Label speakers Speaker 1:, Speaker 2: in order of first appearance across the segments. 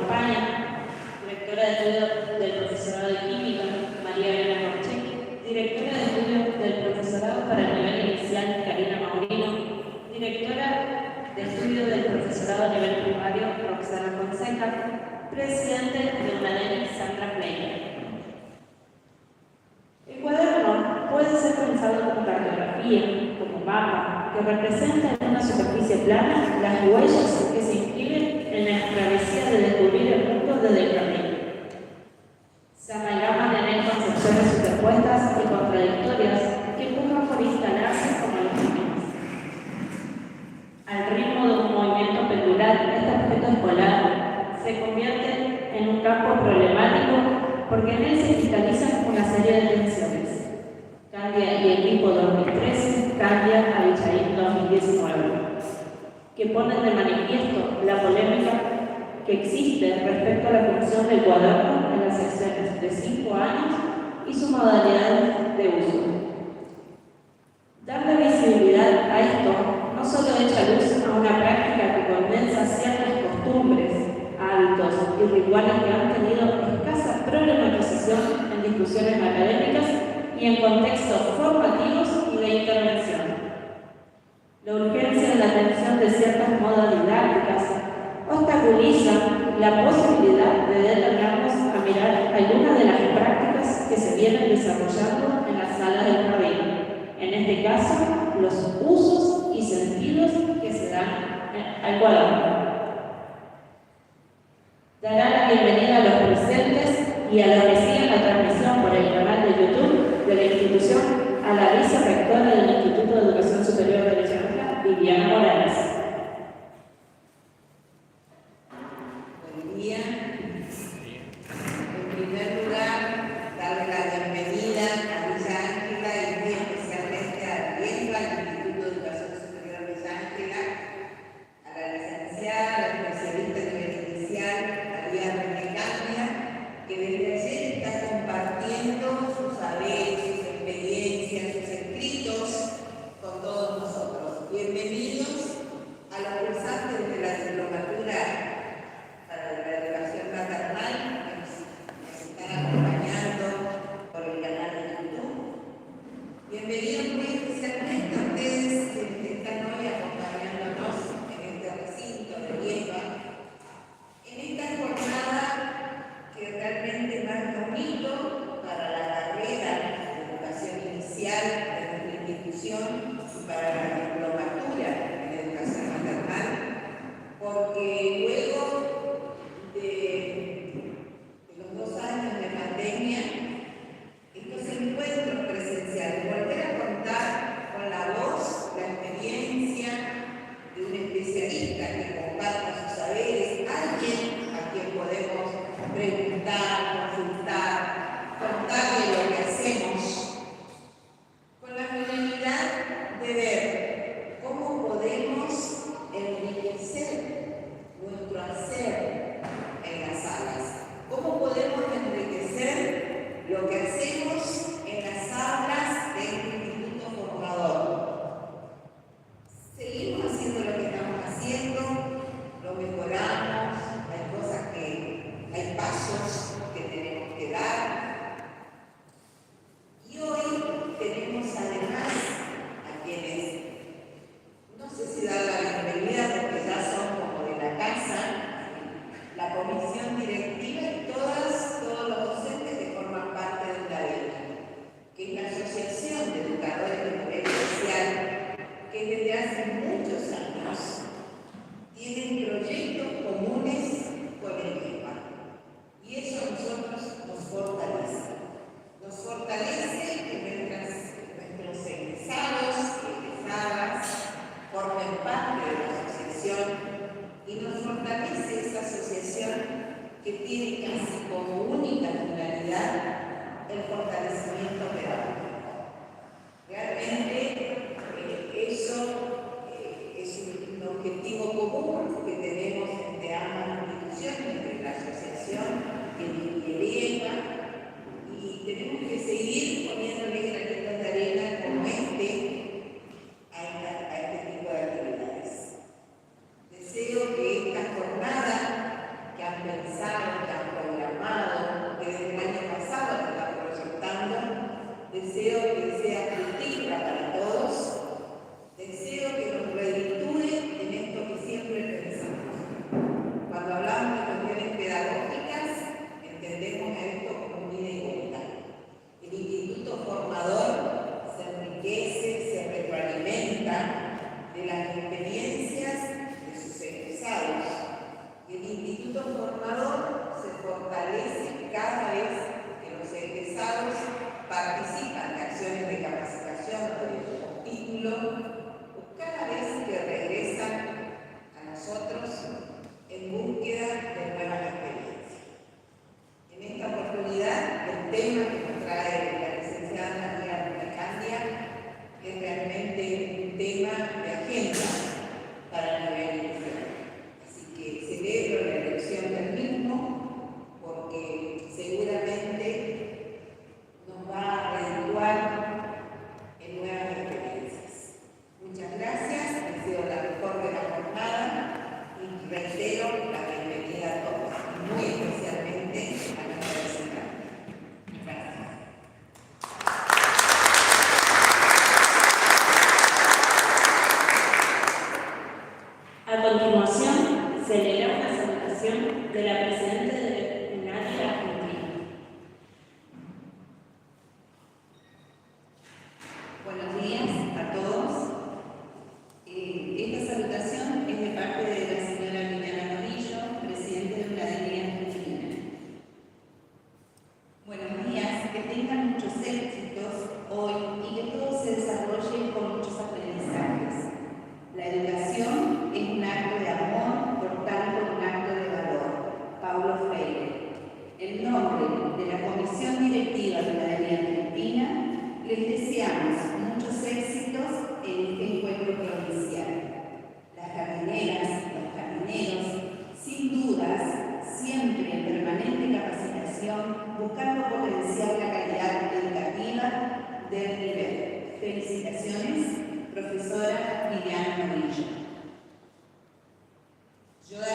Speaker 1: España, directora de estudio del profesorado de Química, María Elena Corchetti, directora de estudio del profesorado para el nivel inicial, Karina Maurino, directora de estudio del profesorado a nivel primario, Roxana Fonseca, presidente de UNADENI, Sandra Fleiter. El cuaderno puede ser pensado como cartografía, como mapa, que representa en una superficie plana las huellas que se inscriben en la travesía de descubrir el mundo desde el camino. Se amalgaman en él concepciones superpuestas y contradictorias que empujan por instalarse como los mismos. Al ritmo de un movimiento pendular, este objeto escolar se convierte en un campo problemático porque en él se cristalizan una serie de tensiones. Candia y Equipo 2013, Candia a Abichaín 2019, que ponen de manifiesto la polémica que existe respecto a la función del cuaderno en las secciones de 5 años y su modalidad de uso. Darle visibilidad a esto no solo echa luz a una práctica que condensa ciertas costumbres, hábitos y rituales que han tenido escasa problematización en discusiones académicas y en contextos formativos y de intervención. La urgencia de la atención de ciertas modas didácticas obstaculiza la posibilidad de detenernos a mirar algunas de las prácticas que se vienen desarrollando en las salas del jardín. En este caso, los usos y sentidos que se dan al cuaderno. Dará la bienvenida a los presentes y a los que siguen la transmisión por el canal de YouTube de la institución a la vicerrectora del Instituto de Educación Superior de Villarreal, Viviana Morales.
Speaker 2: Buen día. En primer lugar, darle la bienvenida a Villa Ángela y muy especialmente a Riesgo, al Instituto de Educación Superior de Villa Ángela, a la licenciada, a la especialista de nivel inicial, María René Candia, que desde ayer está compartiendo sus saberes, sus experiencias, sus escritos con todos nosotros. Bienvenidos a los cursantes de la diplomatura para la educación maternal que nos están acompañando por el canal de YouTube. Bienvenidos muy especialmente a ustedes que están hoy acompañándonos en este recinto de Riesgo, en esta jornada que realmente marca un hito para la carrera de educación inicial de nuestra institución y para la diplomatura en educación maternal, porque luego de los 2 años de pandemia, estos encuentros presenciales, volver a contar con la voz, la experiencia de un especialista que comparta sus saberes, alguien a quien podemos preguntar, consultar, contarle lo que hacemos, con la finalidad de ver cómo podemos enriquecer nuestro hacer en las salas, cómo podemos enriquecer lo que hacemos en las aulas de este instituto formador. Seguimos haciendo lo que estamos haciendo, lo mejoramos, hay pasos que tenemos que dar. Y hoy tenemos además a quienes, no sé si dar la bienvenida porque ya son como de la casa, la comisión directiva y todos los docentes que forman parte de UNADENI, que es la Asociación de Educadores de Nivel Especial, que desde hace muchos años tienen proyectos comunes con el tema. Y eso a nosotros nos fortalece. Nos fortalece que nuestros egresados y egresadas formen parte de la asociación y nos fortalece esa asociación que tiene casi como única finalidad el fortalecimiento pedagógico. Realmente eso es un objetivo común que tenemos entre ambas instituciones, entre la asociación y el IEPA, y tenemos que seguir poniéndole granitos de arena como este a este tipo de actividades. Deseo que esta jornada que han pensado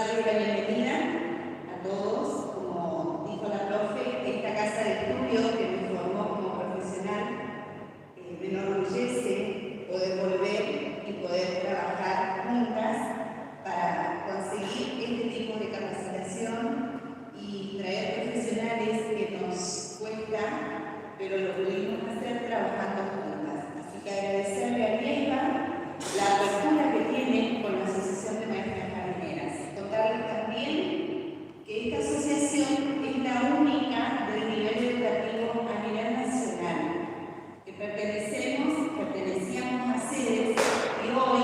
Speaker 2: darle la bienvenida a todos. Como dijo la profe, esta casa de estudio que me formó como profesional me enorgullece poder volver y poder trabajar juntas para conseguir este tipo de capacitación y traer profesionales que nos cuesta, pero lo pudimos hacer trabajando juntas. Así que agradecerle a Nieva la apertura que tiene con la Asociación de Maestras Jardineras. Contarles también que esta asociación es la única del nivel educativo a nivel nacional, que pertenecíamos a sedes y hoy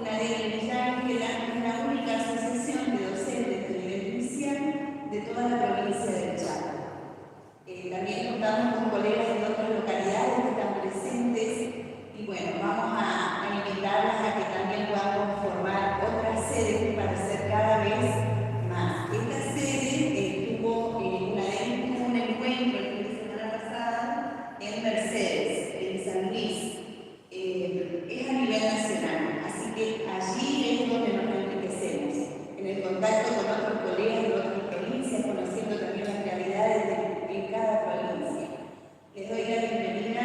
Speaker 2: una de Villa Ángela es la única asociación de docentes de nivel inicial de toda la provincia del Chaco. También contamos con colegas de otras localidades que están presentes y bueno, vamos a invitarlas a que también puedan conformar otras sedes para hacer cada vez más. Esta sede tuvo un encuentro el fin de semana pasada en Mercedes, en San Luis. Es a nivel nacional, así que allí es donde nos enriquecemos, en el contacto con otros colegas de otras provincias, conociendo también las realidades de cada provincia. Les doy la bienvenida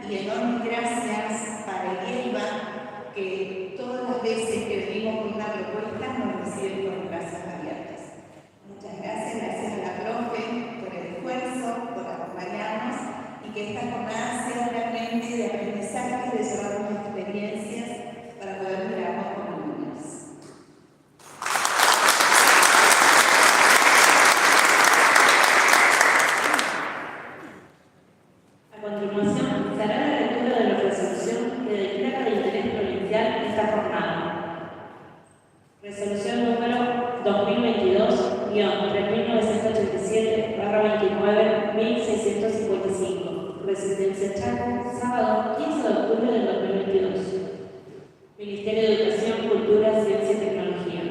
Speaker 2: y enormes gracias para Yelva, que todas las veces que venimos con una propuesta nos reciben con brazos abiertos. Muchas gracias, gracias a la profe por el esfuerzo, por acompañarnos y que esta jornada sea realmente de aprendizaje, de llevarnos experiencias para poder mirarnos como niños.
Speaker 1: A continuación, se hará la lectura de la resolución que declara de interés provincial esta jornada. Resolución número 2022-3987-29-1655. Residencia Chaco, sábado 15 de octubre del 2022. Ministerio de Educación, Cultura, Ciencia y Tecnología.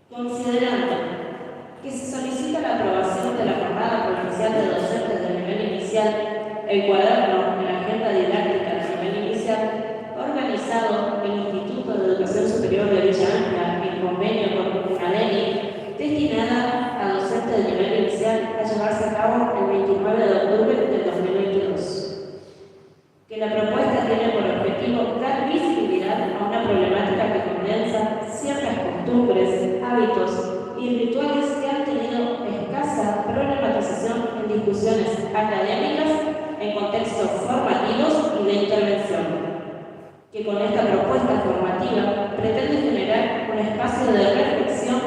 Speaker 1: Considerando que se solicita la aprobación de la jornada provincial de docentes del nivel inicial, el cuaderno en la agenda didáctica del nivel inicial, organizado el Instituto de Educación Superior de Villa Ángela en convenio con UNADENI, destinada a docentes del nivel inicial a llevarse a cabo el 29 de octubre del 2022. Que la propuesta tiene por objetivo dar visibilidad a una problemática que condensa ciertas costumbres, hábitos y rituales que han tenido escasa problematización en discusiones académicas en contextos formativos y de intervención. Que con esta propuesta formativa pretende generar un espacio de reflexión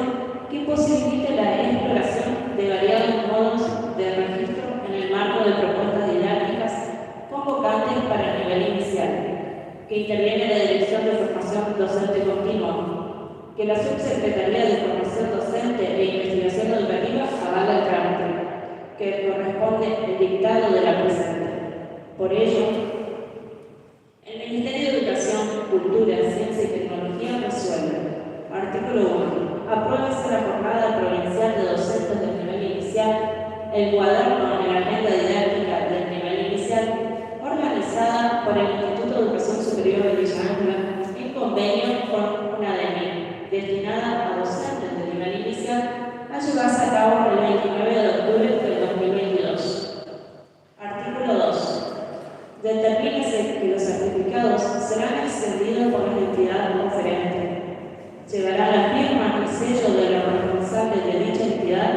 Speaker 1: que posibilite la exploración de variados modos de registro en el marco de propuestas didácticas convocantes para el nivel inicial, que interviene la Dirección de Formación Docente Continua, que la Subsecretaría de Formación Docente e Investigación Educativa avala el trámite, que corresponde el dictado de la presente. Por ello, el Ministerio de Educación, Cultura, Ciencia y Tecnología resuelve. Artículo 1. Apruébase la jornada provincial de docentes del nivel inicial, el cuaderno en la agenda didáctica del nivel inicial, organizada por el Instituto de Educación Superior de Villa Ángela en convenio con UNADENI, destinada a docentes del nivel inicial, a llevarse a cabo el 29 de octubre del 2022. Artículo 2. Determínese que los certificados serán extendidos por la entidad conferente. Llevará la firma y sello de los responsables de dicha entidad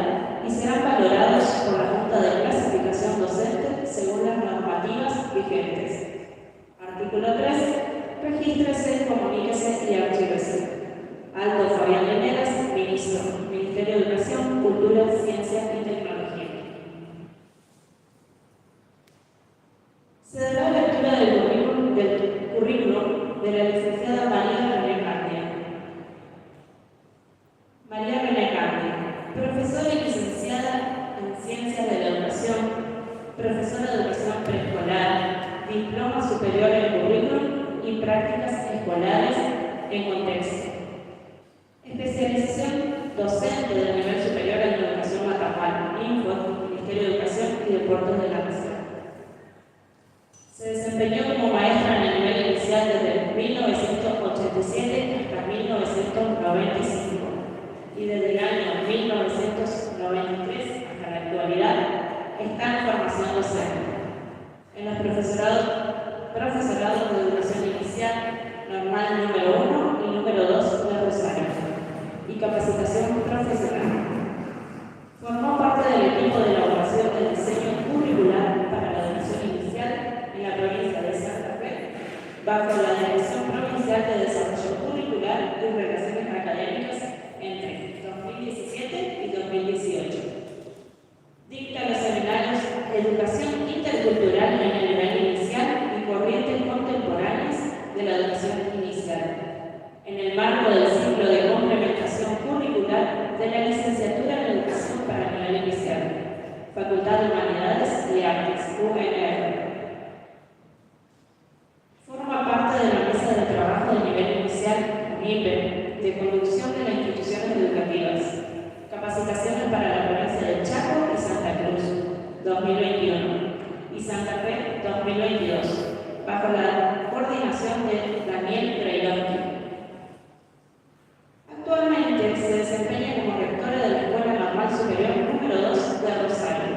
Speaker 1: y serán valorados por la Junta de Clasificación Docente según las normativas vigentes. Artículo 3. Regístrese, comuníquese y archívese. Aldo Fabián Venegas, Ministro, Ministerio de Educación, Cultura, Ciencia y Tecnología. Se dará lectura del currículum de la licenciada María René Cardia. María René Cardia, profesora y licenciada en Ciencias de la Educación, profesora de Educación Preescolar, Diploma Superior en Currículum y Prácticas Escolares en Contexto. Especialización docente del nivel superior en Educación Maternal, Info, Ministerio de Educación y Deportes de la Nación. Se desempeñó como maestra en el nivel inicial desde 1987 hasta 1995 y y desde el año 1993 hasta la actualidad está en formación docente. En los profesorados de educación inicial, normal número 1 y número 2 de Rosario, y capacitación profesional. Formó parte del equipo de elaboración del diseño curricular para la educación inicial en la provincia de Santa Fe, bajo la Dirección Provincial de Desarrollo Curricular y Relaciones Académicas entre 2017 y 2018. Dicta los seminarios Educación Intercultural en el nivel inicial y Corrientes Contemporáneas de la educación inicial, en el marco del ciclo de complementación curricular de la licenciatura en Educación para el nivel inicial, Facultad de Humanidades y Artes, UNR. Forma parte de la mesa de trabajo de nivel inicial, UNIPE, de conducción de las instituciones educativas, capacitaciones para la provincia de Chaco y Santa Cruz, 2021, y Santa Fe, 2022, bajo la coordinación de Daniel Brailovsky. Actualmente se desempeña como rectora de la Escuela Normal Superior número 2 de Rosario.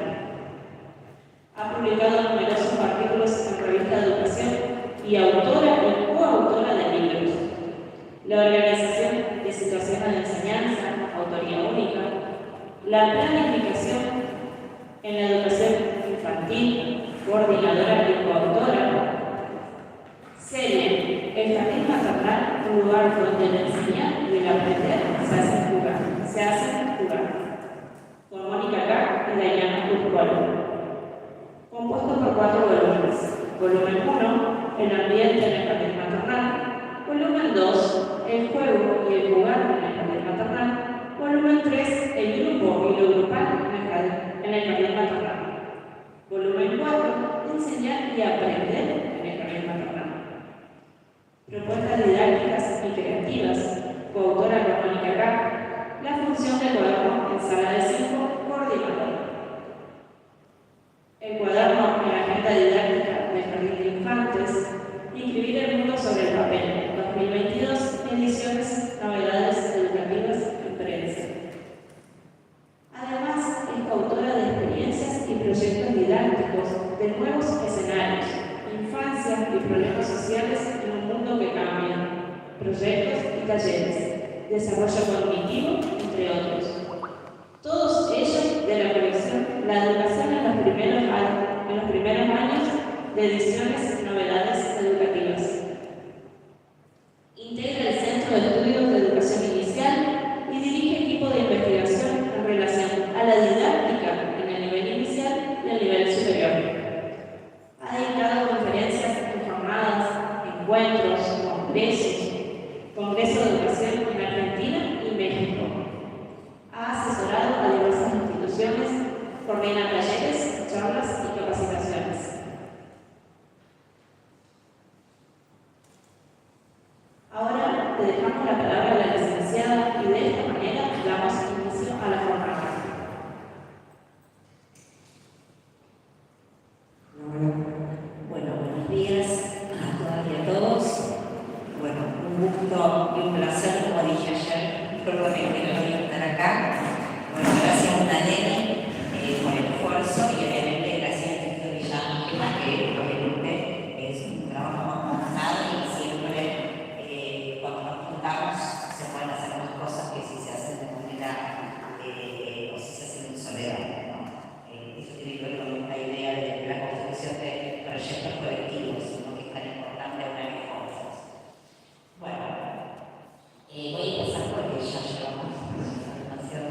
Speaker 1: Ha publicado numerosos artículos en revistas de educación y autora y coautora de libros. La organización de situaciones de enseñanza, autoría única, la planificación en la educación infantil, coordinadora y coautora. Serie, el jardín maternal, un lugar donde el enseñar y el aprender se hacen jugar. Con Mónica K. y Dayana Urcol. Compuesto por 4 volúmenes. Volumen 1, el ambiente en el jardín maternal. Volumen 2, el juego y el jugar en el jardín maternal. Volumen 3, el grupo y lo grupal en el jardín maternal. Volumen 4, enseñar y aprender en el jardín maternal. Propuestas didácticas y creativas, coautora con Mónica K. La función de cuaderno en sala de 5, coordinador. El cuaderno en la agenda didáctica del jardín de infantes, inscribir el mundo sobre el papel, 2022, ediciones, novedades educativas y prensa. Además, es coautora de experiencias y proyectos didácticos de nuevos escenarios, infancia y problemas sociales en un mundo que cambia, proyectos y talleres, desarrollo cognitivo, entre otros. Todos ellos de la colección La educación en los primeros años de ediciones Novedades Educativas. Integra el Centro de Estudios de Educación Inicial y dirige equipo de investigación en relación a la didáctica en el nivel inicial y el nivel superior. Ha dictado conferencias en jornadas, encuentros, congresos de educación en Argentina y México. Ha asesorado a diversas instituciones, coordina talleres, charlas y capacitaciones. Ahora te dejamos la palabra a la licenciada y de esta manera damos inicio a la jornada.
Speaker 3: Bueno, buenos días a todas y a todos. Bueno, un gusto y un placer, como dije ayer, por lo que quiero estar acá. Bueno, gracias a Daniel por el esfuerzo y obviamente gracias a Cristo Villamil, que obviamente es un trabajo más monado y siempre cuando nos juntamos se pueden hacer más cosas que si se hacen de manera o si se hacen en soledad, ¿no? Eso tiene que ver con la idea de la construcción de proyectos colectivos, ¿no? Que es tan importante unir fuerzas. Bueno, voy a empezar porque ya llevamos demasiado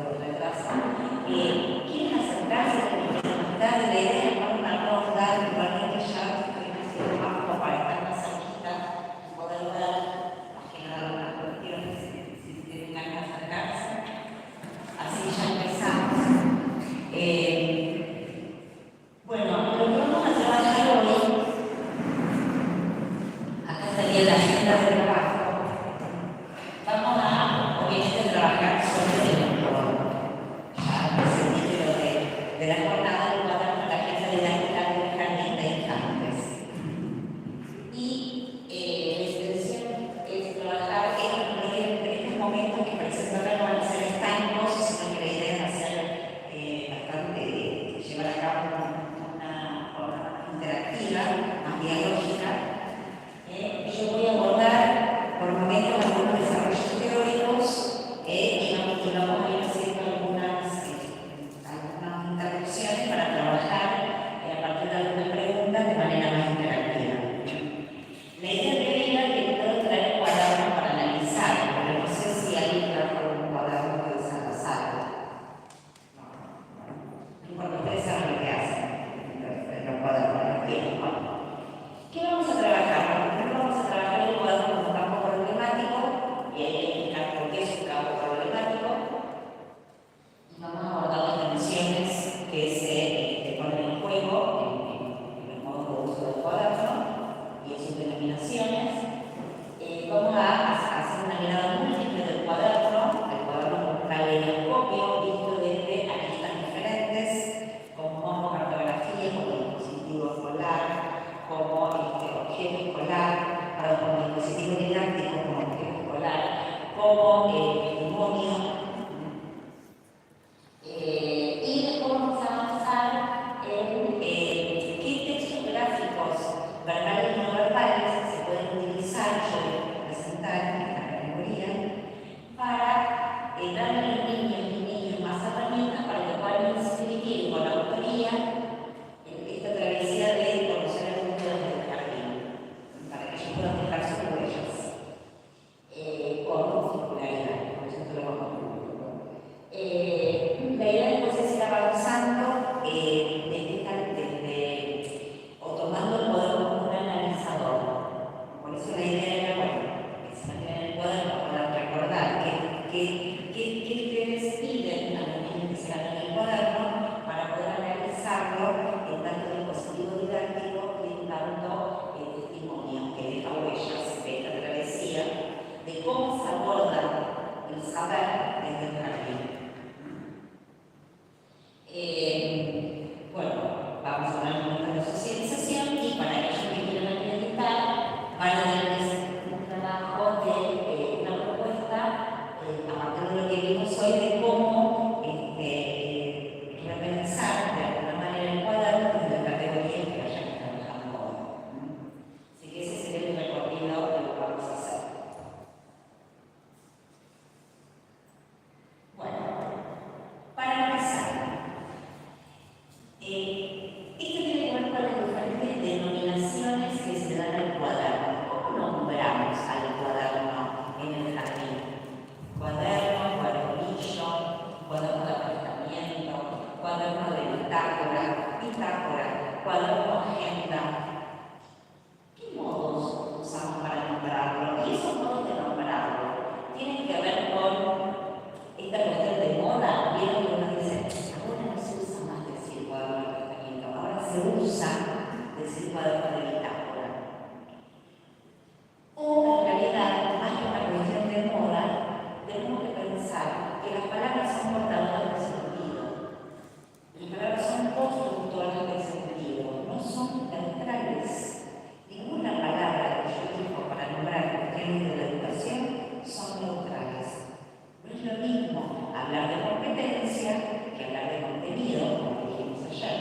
Speaker 3: hablar de competencia que hablar de contenido, como dijimos ayer.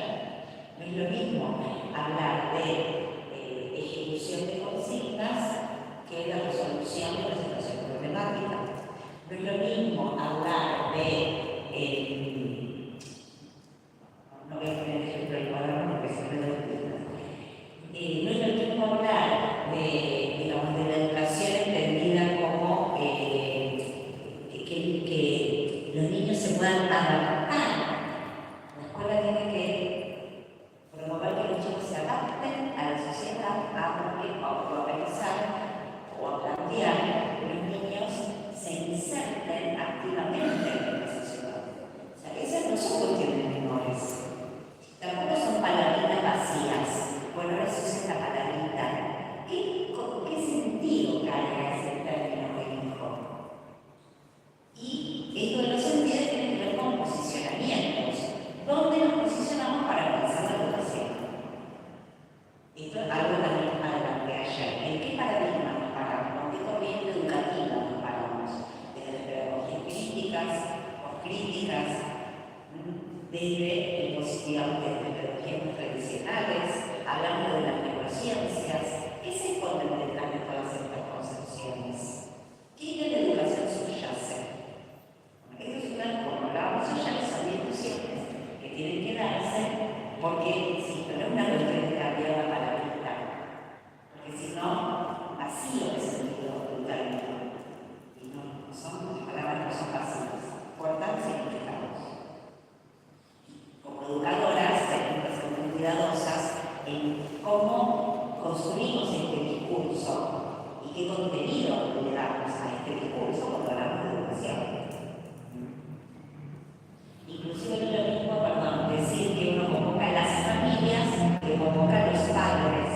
Speaker 3: No es lo mismo hablar de ejecución de consignas que de resolución de una situación problemática. No es lo mismo hablar de, no voy a poner ejemplo del cuaderno porque se me da no es lo mismo hablar de, digamos, de la educación entendida como que los niños se puedan adaptar. La escuela tiene que promover que los chicos se adapten a la sociedad, a organizar o a plantear que los niños se inserten activamente en la sociedad. O sea, esas no son cuestiones menores. Tampoco son palabritas vacías. Bueno, ahora se usa esta palabrita. ¿Qué sentido carga ese término de hijo? Y esto de los sentidos tiene que ver con posicionamientos. ¿Dónde nos posicionamos para pensar la educación? Esto es algo también adelanté ayer. ¿En qué paradigma nos paramos? ¿En qué corriente educativa nos paramos? Desde pedagogías críticas, poscríticas, desde pedagogías tradicionales, hablando de las neurociencias. ¿Qué se esconde detrás de todas estas concepciones? ¿Qué de la educación subyace? Esto es una, como hablábamos ayer, son discusiones que tienen que darse porque, insisto, no es una cuestión de cambiar la palabrita, porque si no, vacío de sentido del término. Y no son palabras que son vacías, portan significados. Como educadoras tenemos que ser muy cuidadosas en cómo construimos este discurso y qué contenido le damos a este discurso cuando hablamos de educación. Inclusive no es lo mismo, decir que uno convoca a las familias que convoca a los padres.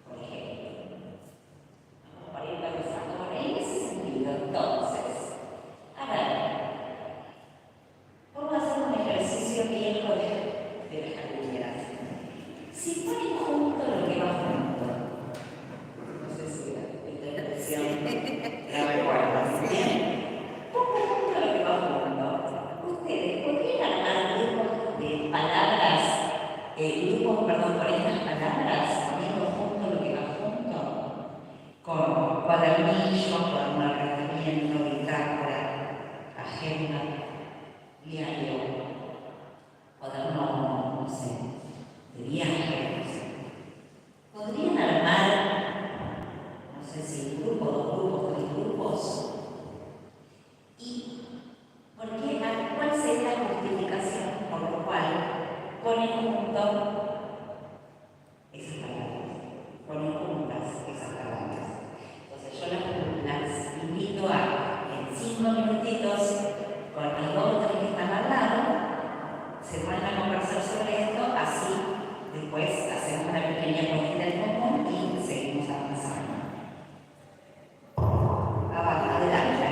Speaker 3: Por ejemplo, vamos a ir pensando en ese sentido. Entonces, a ver, vamos a hacer un ejercicio viejo de las jardineras. Si ponen junto lo que va junto, no sé si esta expresión la recuerdan bien. Pongan lo que va junto. Ustedes podrían armar grupos de palabras, con estas palabras, poniendo junto lo que va junto, con cuadernillo, con un arrendamiento, bitácora, agenda, diario, cuaderno, no sé, de viaje, no sé. Podrían armar, no sé si un grupo, dos grupos, tres grupos. ¿Y por qué? ¿Cuál sería la justificación por la cual ponen junto esas palabras? Ponen juntas esas palabras. Entonces yo las invito a, en 5 minutitos, con los dos o tres que están al lado, se ponen a conversar sobre esto, así después hacemos una pequeña cuestión en común y seguimos avanzando. Adelante.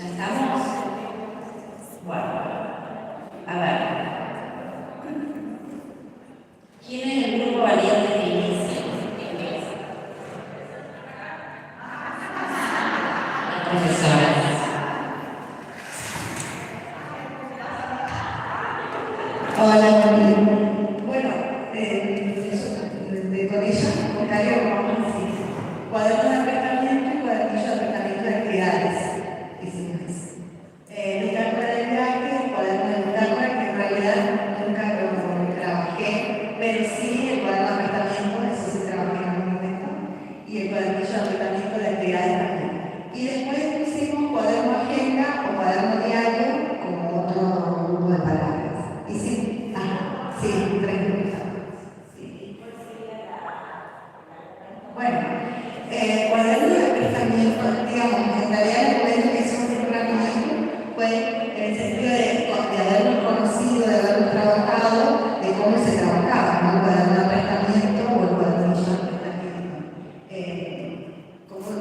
Speaker 3: ¿Ya estamos? Bueno, a ver. ¿Quién es el grupo valiente de inicio? Las profesoras.
Speaker 4: Hola, bueno, con ella buscaríamos cuadernos de apretamiento y cuadernillo de apretamiento de actividades. Hicimos eso. Bitácora de viaje, cuaderno de bitácora, que en realidad nunca lo trabajé, pero sí el cuaderno de apretamiento, eso sí trabajé en algún momento, y el cuadernillo de apretamiento de actividades también. Y después pusimos cuaderno agenda o cuaderno diario como otro grupo de palabras. Y sí, sí, 3 minutos. Sí. Bueno, cuaderno de pensamiento, digamos, en realidad el momento que hicimos un rapidito fue en el sentido de habernos conocido, de habernos trabajado, de cómo se trabajaba, ¿no? El cuaderno de pensamiento o el cuaderno de pensamiento.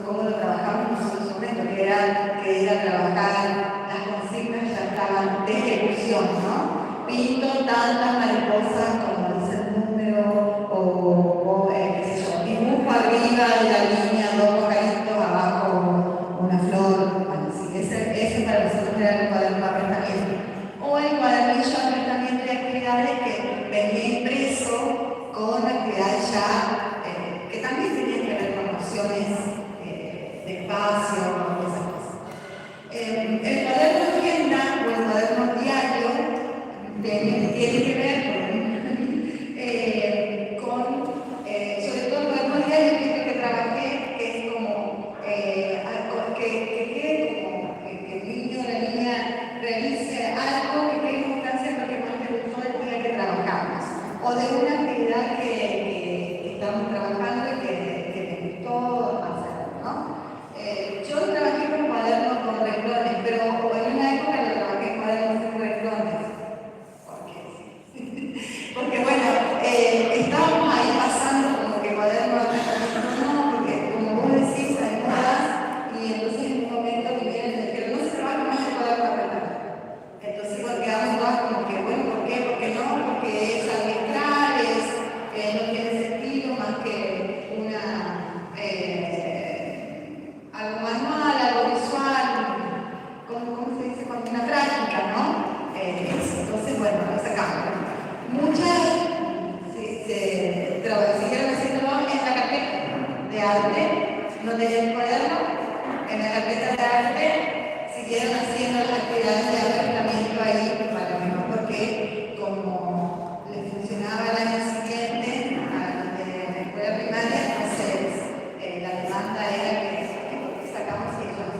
Speaker 4: Cómo lo trabajamos nosotros sobre esto, que era trabajar las consignas ya estaban de ejecución, ¿no? Pinto tantas mariposas como dice el número, o qué sé yo, dibujo arriba de la línea 2 pajaritos, abajo una flor. Bueno, sí, ese para nosotros era el cuaderno de apretamiento. O el cuadernillo de apretamiento de actividades que venía impreso con actividades ya que también tenían que ver con nociones de espacio, con esas cosas. El cuaderno de agenda o el cuaderno diario tiene que ver sobre todo el cuaderno diario, que es lo que trabajé, que es como algo que quede como que el niño o la niña realice algo que quede constancia de lo que más le gustó el día que trabajamos, o de una actividad que estamos trabajando y que le gustó hacer, ¿no? Yo trabajé con cuadernos con renglones, pero en una época lo trabajé con cuadernos sin renglones. Porque bueno, estábamos ahí pasando como que cuaderno de apretamiento no, porque como vos decís, hay modas, y entonces en un momento vinieron y dijeron, no se trabaja más el cuaderno de apretamiento. Entonces igual quedamos todas como que, bueno, ¿por qué? ¿Por qué no? Porque es arbitral, no tiene sentido más que algo manual, algo visual, ¿cómo se dice? Como una práctica, ¿no? Entonces, bueno, lo sacamos. Muchas siguieron haciéndolo en la carpeta de arte, no tenían el cuaderno, en la carpeta de arte siguieron haciendo las actividades de apretamiento ahí para mí, porque como les funcionaba el año siguiente a los de la escuela primaria, entonces la demanda era que sacamos y ellos.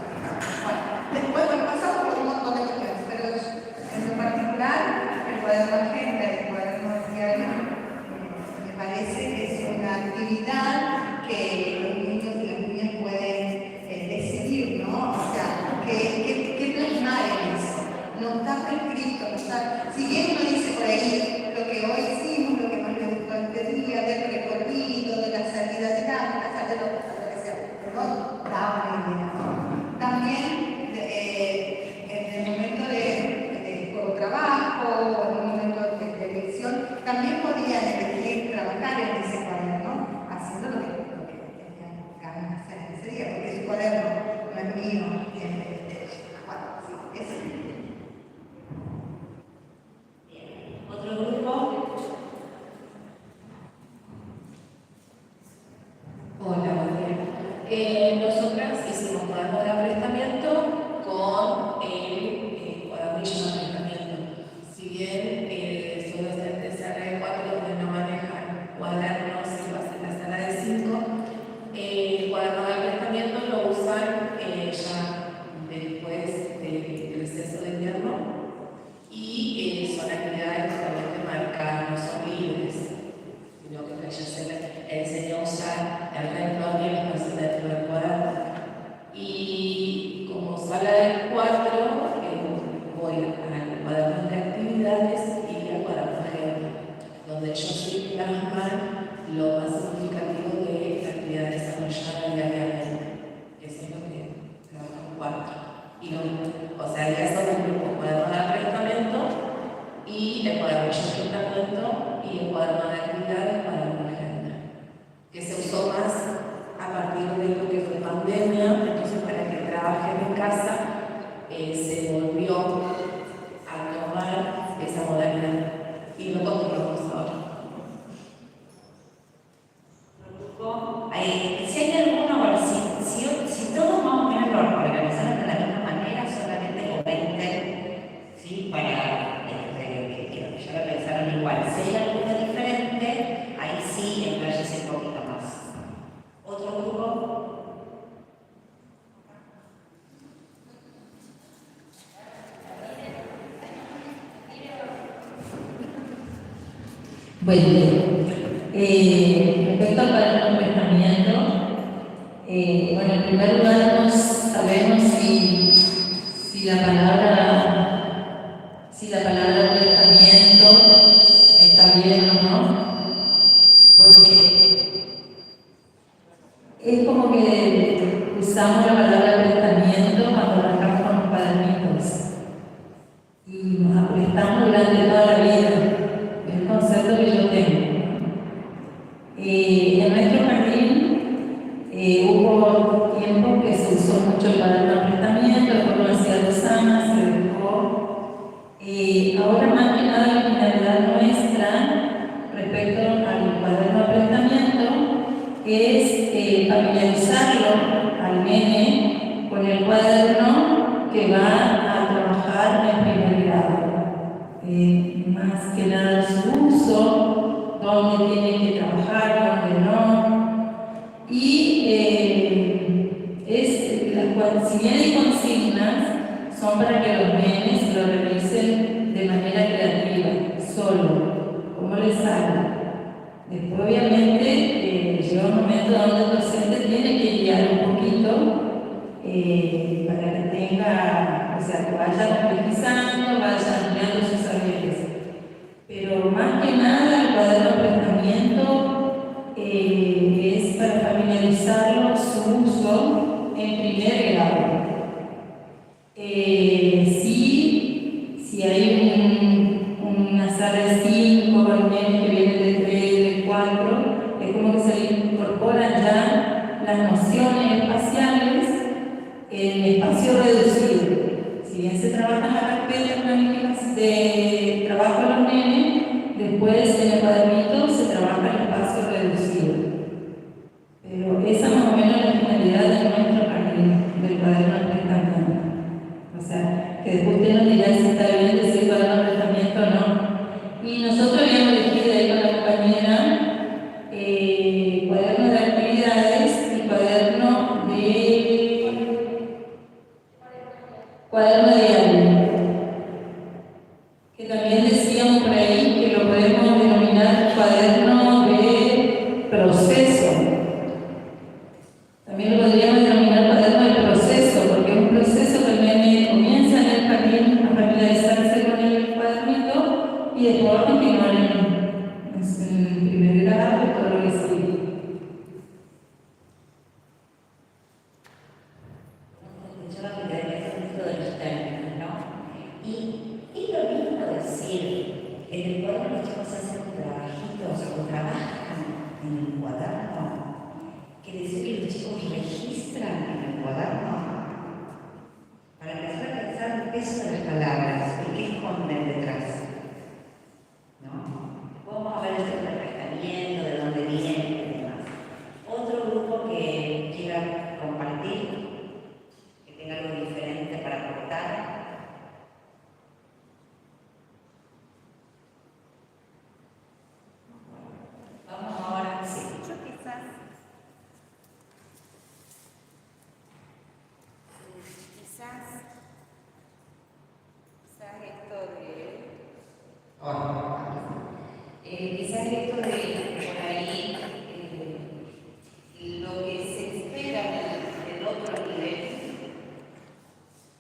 Speaker 4: Bueno, después pasamos por un montón de cuestiones, pero en lo particular el cuaderno agenda y el cuaderno diario me parece que es una actividad que los niños y las niñas pueden decidir, ¿no? O sea, ¿qué plasmar en eso? No está prescrito, no está. Si bien uno dice por ahí lo que hoy hicimos, lo que más me gustó este día, del recorrido, de la salida de casa, de lo que sea, perdón, da una idea. También en el momento de trabajo o en un momento de elección, también podían elegir trabajar en ese cuaderno, haciendo lo que tenían ganas de hacer en ese día, porque su cuaderno no es mío, es de ellos. Bueno, sí, ese es.
Speaker 3: Bien. ¿Otro grupo?
Speaker 5: Hola, buen día. Nosotras hicimos cuaderno de apretamiento con el cuadernillo de apretamiento. Si bien soy docente de sala de 4 donde no manejan cuadernos y vas en la sala de 5, el cuaderno de apretamiento lo usan ya después del receso de invierno y son actividades totalmente marcadas, no son libres, sino que ya se les enseñó a usar el renglón y el espacio dentro del cuaderno. Y como sala del 4, voy al cuaderno de actividades y al cuaderno de agenda, donde ellos sí plasman lo más significativo de la actividad desarrollada diariamente. Eso es lo que trabajo en 4. Y lo
Speaker 6: Bueno, respecto al cuaderno de prestamiento, bueno, en primer lugar no sabemos si la palabra prestamiento está bien o no, porque es como que usamos la palabra prestamiento cuando arrancamos con los cuadernitos y nos aprestamos durante toda la vida. Es el concepto que yo tengo. En nuestro jardín hubo tiempo que se usó mucho el cuaderno de prestamiento, después lo hacía Rosana, se dejó. Ahora más que nada la finalidad nuestra respecto al cuaderno de prestamiento es familiarizarlo al nene con el cuaderno que va a trabajar en primer grado. Más que nada su uso, dónde tiene que trabajar, dónde no. Y si bien hay consignas, son para que los nenes lo realicen de manera creativa, solo, como les sale. Después, obviamente, llega un momento donde el docente tiene que guiar un poquito para que tenga, o sea, que vaya complejizando, vaya ampliando sus saberes. Pero más que nada, el cuaderno de prestamiento es para familiarizarlo su uso en primer grado. Si hay una sala de 5 con nenes que vienen de 3, de 4, es como que se le incorporan ya las nociones espaciales en espacio reducido. Si bien se trabaja en la carpeta de trabajo a los nenes, después en el cuadernito se trabaja en espacio reducido. Pero esa más o menos es la finalidad de nuestro jardín, del cuaderno de prestamiento. O sea, que después usted nos dirá si está bien decir cuaderno de prestamiento o no. Y nosotros habíamos elegido ahí con la compañera cuaderno de actividades y cuaderno diario. Que también decíamos por ahí que lo podemos denominar cuaderno de proceso. También lo podríamos denominar cuaderno de proceso, porque es un proceso que el nene comienza en el jardín a familiarizarse con el cuadernito y después va a continuar en primer grado y todo lo que sigue.
Speaker 3: Escuchaba que te decías esto de los términos, ¿no? Y es lo mismo decir, en el cuaderno los chicos hacen trabajitos o trabajan en el cuaderno, que decir que los chicos registran en el cuaderno para empezar a pensar el peso de las palabras y qué esconden detrás, ¿no? Vamos a ver el prestamiento, de dónde viene y demás. Otro grupo que quiera compartir, que tenga algo diferente para aportar. Vamos ahora, sí.
Speaker 2: Yo quizás esto de...
Speaker 3: Quizás esto de por ahí lo que se espera del otro nivel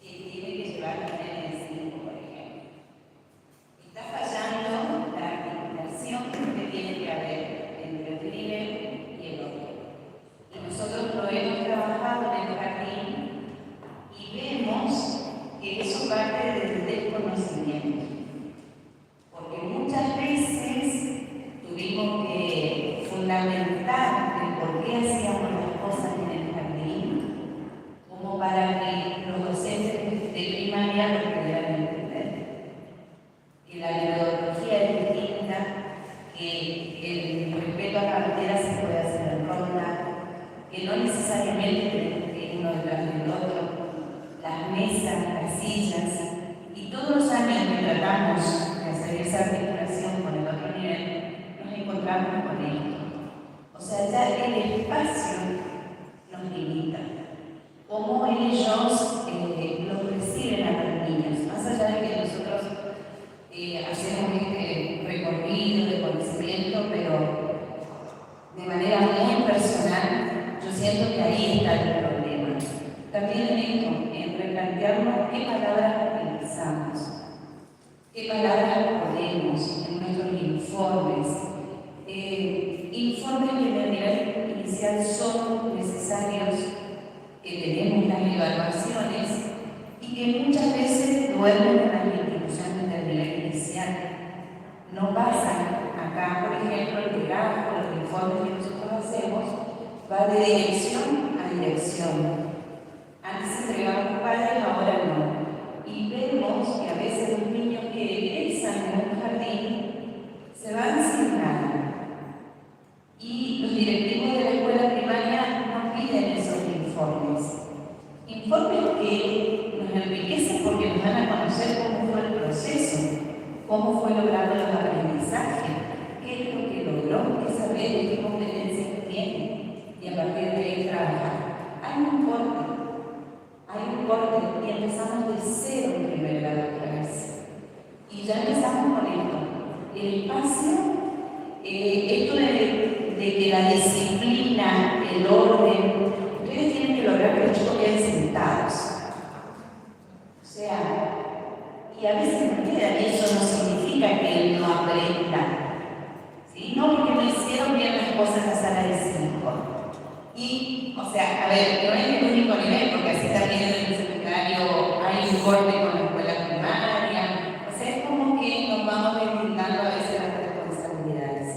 Speaker 3: tiene que llevar a nivel de 5, por ejemplo. Está fallando la articulación que tiene que haber entre un nivel y el otro. Y nosotros lo hemos trabajado en el jardín y vemos que eso parte del desconocimiento. Porque muchas veces tuvimos que fundamentar el por qué hacíamos las cosas en el jardín, como para que los docentes de primaria lo pudieran entender. Y la metodología es distinta, que el respeto a la bandera se puede hacer en ronda, que no necesariamente uno detrás del otro, las mesas, las sillas, y todos los años que tratamos de hacer esa articulación con el otro nivel, nos encontramos con esto. O sea, ya el espacio nos limita. Cómo ellos lo reciben a los niños, más allá de que nosotros hacemos este recorrido de conocimiento plantearnos qué palabras utilizamos, qué palabras ponemos en nuestros informes. Informes que en el nivel inicial son necesarios, que tenemos las evaluaciones y que muchas veces duermen en las instituciones del nivel inicial. No pasan acá, por ejemplo, el trabajo, los informes que nosotros hacemos, va de dirección a dirección. Antes se entregaban los padres, ahora no. Y vemos que a veces los niños que egresan en un jardín se van sin nada. Y los directivos de la escuela primaria nos piden esos informes. Informes que nos enriquecen porque nos dan a conocer cómo fue el proceso, cómo fue logrado los aprendizajes, qué es lo que logró, qué saberes, qué competencias tiene, y a partir de ahí trabajar. Hay un corte y empezamos de cero en primer grado otra vez. Y ya empezamos con esto. El espacio, esto de que la disciplina, el orden, ustedes tienen que lograr que los chicos queden sentados. O sea, y a veces no quedan, y eso no significa que él no aprenda. ¿Sí? No porque no hicieron bien las cosas en la sala de 5. Y, o sea, a ver, no es el único nivel, porque así también en el secundario hay un corte con la escuela primaria. O sea, es como que nos vamos deslindando a veces las responsabilidades.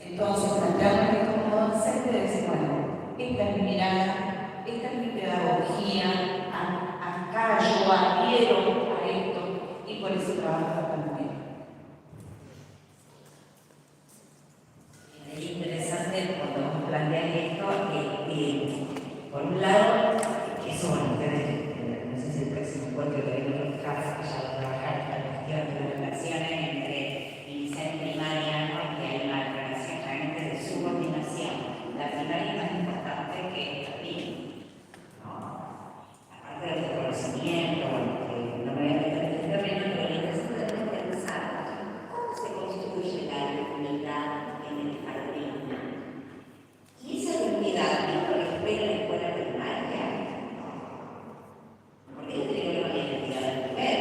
Speaker 3: Entonces, plantearnos de cómo hacer de decir, bueno, esta es mi mirada, esta es mi pedagogía, acá yo adhiero a esto y por eso trabajo también.
Speaker 7: Es interesante cuando plantean esto, por un lado, que eso, bueno, ustedes, no sé si el próximo encuentro que vengo a trabajar, que ya va a trabajar esta cuestión de las relaciones entre inicial y primaria, ¿no? Que hay una relación realmente de subordinación. La primaria es más importante que el jardín, ¿no? Aparte del reconocimiento, bueno, que no me voy a meter en este terreno, pero lo interesante es pensar cómo se construye la unidad en el jardín. Y esa unidad es lo que espera la escuela primaria. Porque ella tiene que ver con la identidad del nivel.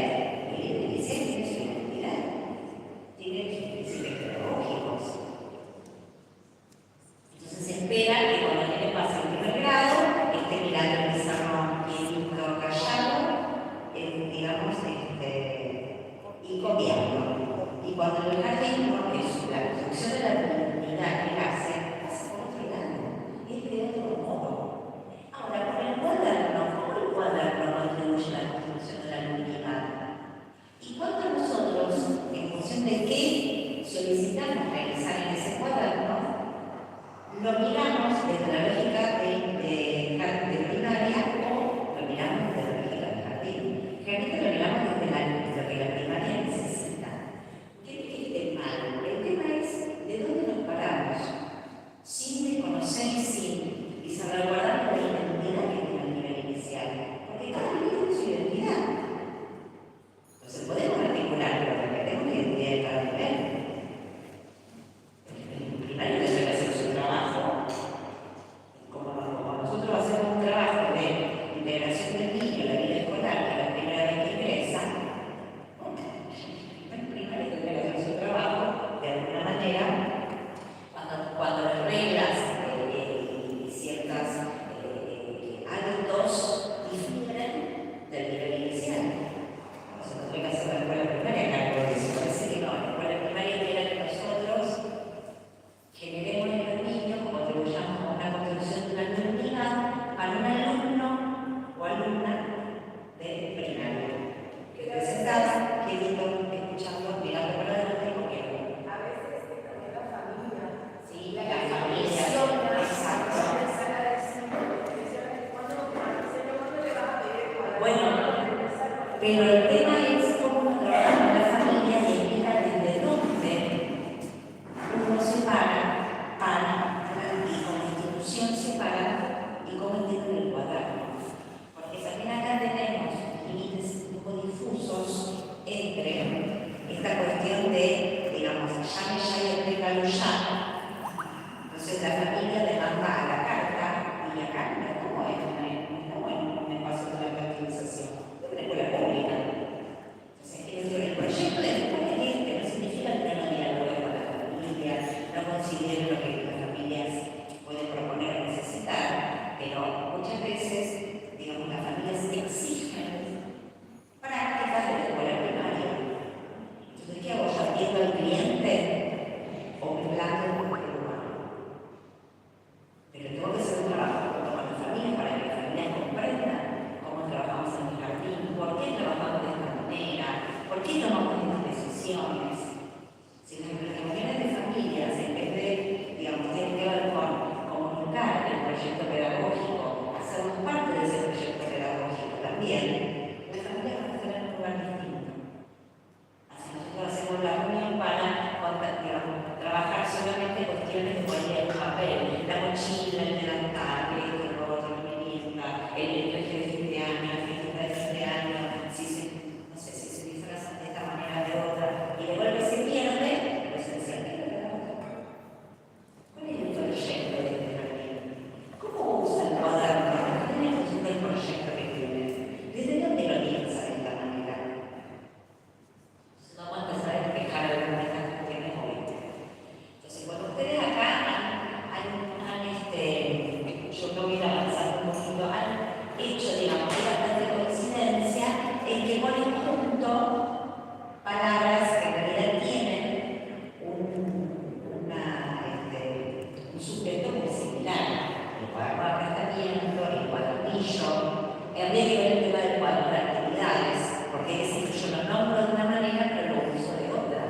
Speaker 7: El inicial tiene su identidad. Tiene sus principios pedagógicos. Entonces se espera que cuando el niño pase al primer grado, esté mirando el pizarrón quieto, callado, digamos, y copiando. Y cuando el jardín, porque la construcción de la unidad que hace por otro lado, y es de otro modo. Ahora, con el cuaderno, ¿cómo el cuaderno contribuye a la construcción de la unidad? Y cuando nosotros, en función de qué solicitamos realizar en ese cuaderno, lo miramos desde la lógica de primaria o lo miramos desde la lógica del jardín. Realmente lo miramos desde lo que la primaria necesita. ¿Qué es el tema? El tema es de dónde nos paramos, sin desconocer y salvaguardar la identidad que tiene el nivel inicial. Porque cada nivel tiene su identidad. Entonces podemos articular, pero respetemos la identidad de cada nivel. El primario debe hacer su trabajo. Como nosotros hacemos un trabajo de integración del niño en la vida escolar, que es la primera vez que ingresa, el primario debe hacer su trabajo de alguna manera cuando las reglas y ciertos hábitos difieren del nivel inicial. Nosotros tenemos que hacer la escuela primaria cargo de eso. Parece que no, la escuela primaria quiere que nosotros generemos en el niño, contribuyamos a una construcción de una comunidad para un alumno o alumna de primaria. Que te sentás, queriendo, escuchando, mirando para adelante, porque a veces también la familia. Sí, la familia. Exacto. Bueno, pero el tema es cómo trabajar con la familia y explicar desde dónde uno se para y con la institución se para y cómo entienden el cuaderno. Porque también acá tenemos límites un poco difusos entre esta cuestión de, digamos, llame ya y explícalo ya. Entonces la familia le manda a la carta y acá no es como es, no está bueno un espacio de la fertilización. tenemos que hacer un trabajo con las familias para que las familias comprendan cómo trabajamos en el jardín, por qué trabajamos de esta manera, por qué tomamos estas decisiones. Si las reuniones de familias, en vez de, digamos, tienen que ver con comunicar el proyecto pedagógico, hacernos parte de ese proyecto pedagógico también, las familias van a tener un lugar distinto. Así nosotros hacemos la reunión para, digamos, trabajar solamente cuestiones de cualquier papel, la mochila, el delantal, el otro, la merienda, el traje de fin de año, la fiesta de fin de año, no sé si se disfrazan de esta manera o de otra, y de golpe se pierde, pues esencialmente la otra. ¿Cuál es el proyecto de este jardín? ¿Cómo usa el cuaderno? ¿Cuál es el proyecto que tiene? ¿Desde dónde lo piensa de esta manera? No vamos a empezar a despejar algunas de estas cuestiones hoy. Entonces, cuando ustedes acá yo creo que ir avanzando un poquito, han hecho, digamos, bastante coincidencia en que ponen junto palabras que en realidad tienen un sujeto muy similar. El cuaderno de arrestamiento, el cuadernillo. Habría que ver el tema del cuaderno de actividades, porque es decir, yo lo nombro de una manera, pero lo uso de otra.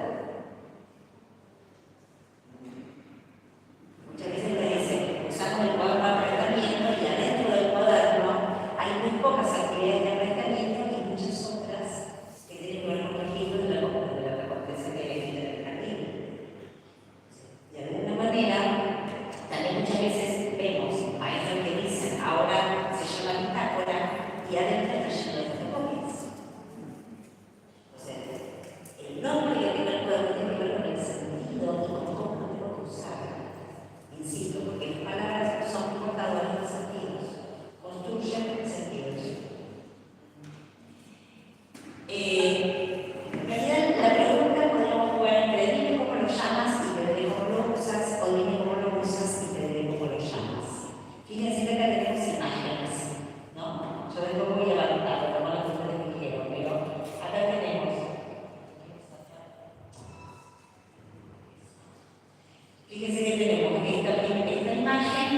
Speaker 7: Muchas veces me dicen, usamos el cuaderno de arrestamiento y adentro del cuaderno hay muy pocas actividades de arrestamiento y muchas otras que tienen que ver con el registro de la competencia que hay en el jardín. De alguna manera, también muchas veces vemos maestros que dicen, ahora se llama bitácora y adentro está lleno de fotocopias. O sea, el nombre que tiene el cuaderno tiene que ver con el sentido y con cómo lo tengo que usar. Insisto, porque las palabras son portadoras de sentidos, construyen sentidos. En realidad, la pregunta podríamos jugar entre dime cómo lo llamas y te diré cómo lo usas, o dime cómo lo usas y te diré cómo lo llamas. Fíjense que acá tenemos imágenes, ¿no? Yo después voy a levantar, pero no las que ustedes me dijeron, pero acá tenemos. Fíjense que tenemos esta imagen,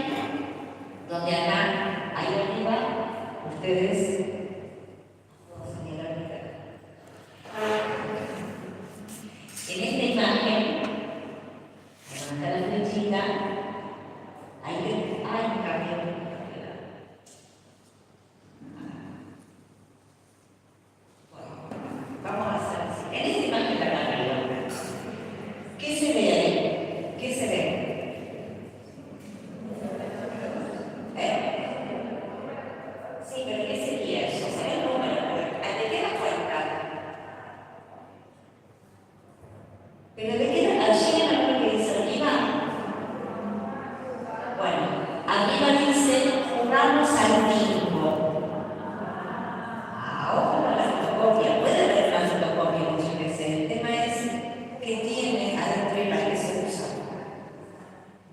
Speaker 7: donde acá, ahí arriba, ustedes. Vamos a mirar acá. En esta imagen, levanta la flechita, hay un cambio. Bueno, vamos a hacer así. En esta imagen de acá arriba, ¿qué se ve ahí? ¿Qué se ve? Sí, pero ¿qué sería eso? ¿Sería el número? ¿De qué da cuenta? Pero ¿de qué da? ¿Llegan a lo que dice arriba? Bueno, arriba dice jugamos al bingo. Ojo con la fotocopia. Puede haber una fotocopia muchas veces. El tema es que tiene adentro y para qué se usa.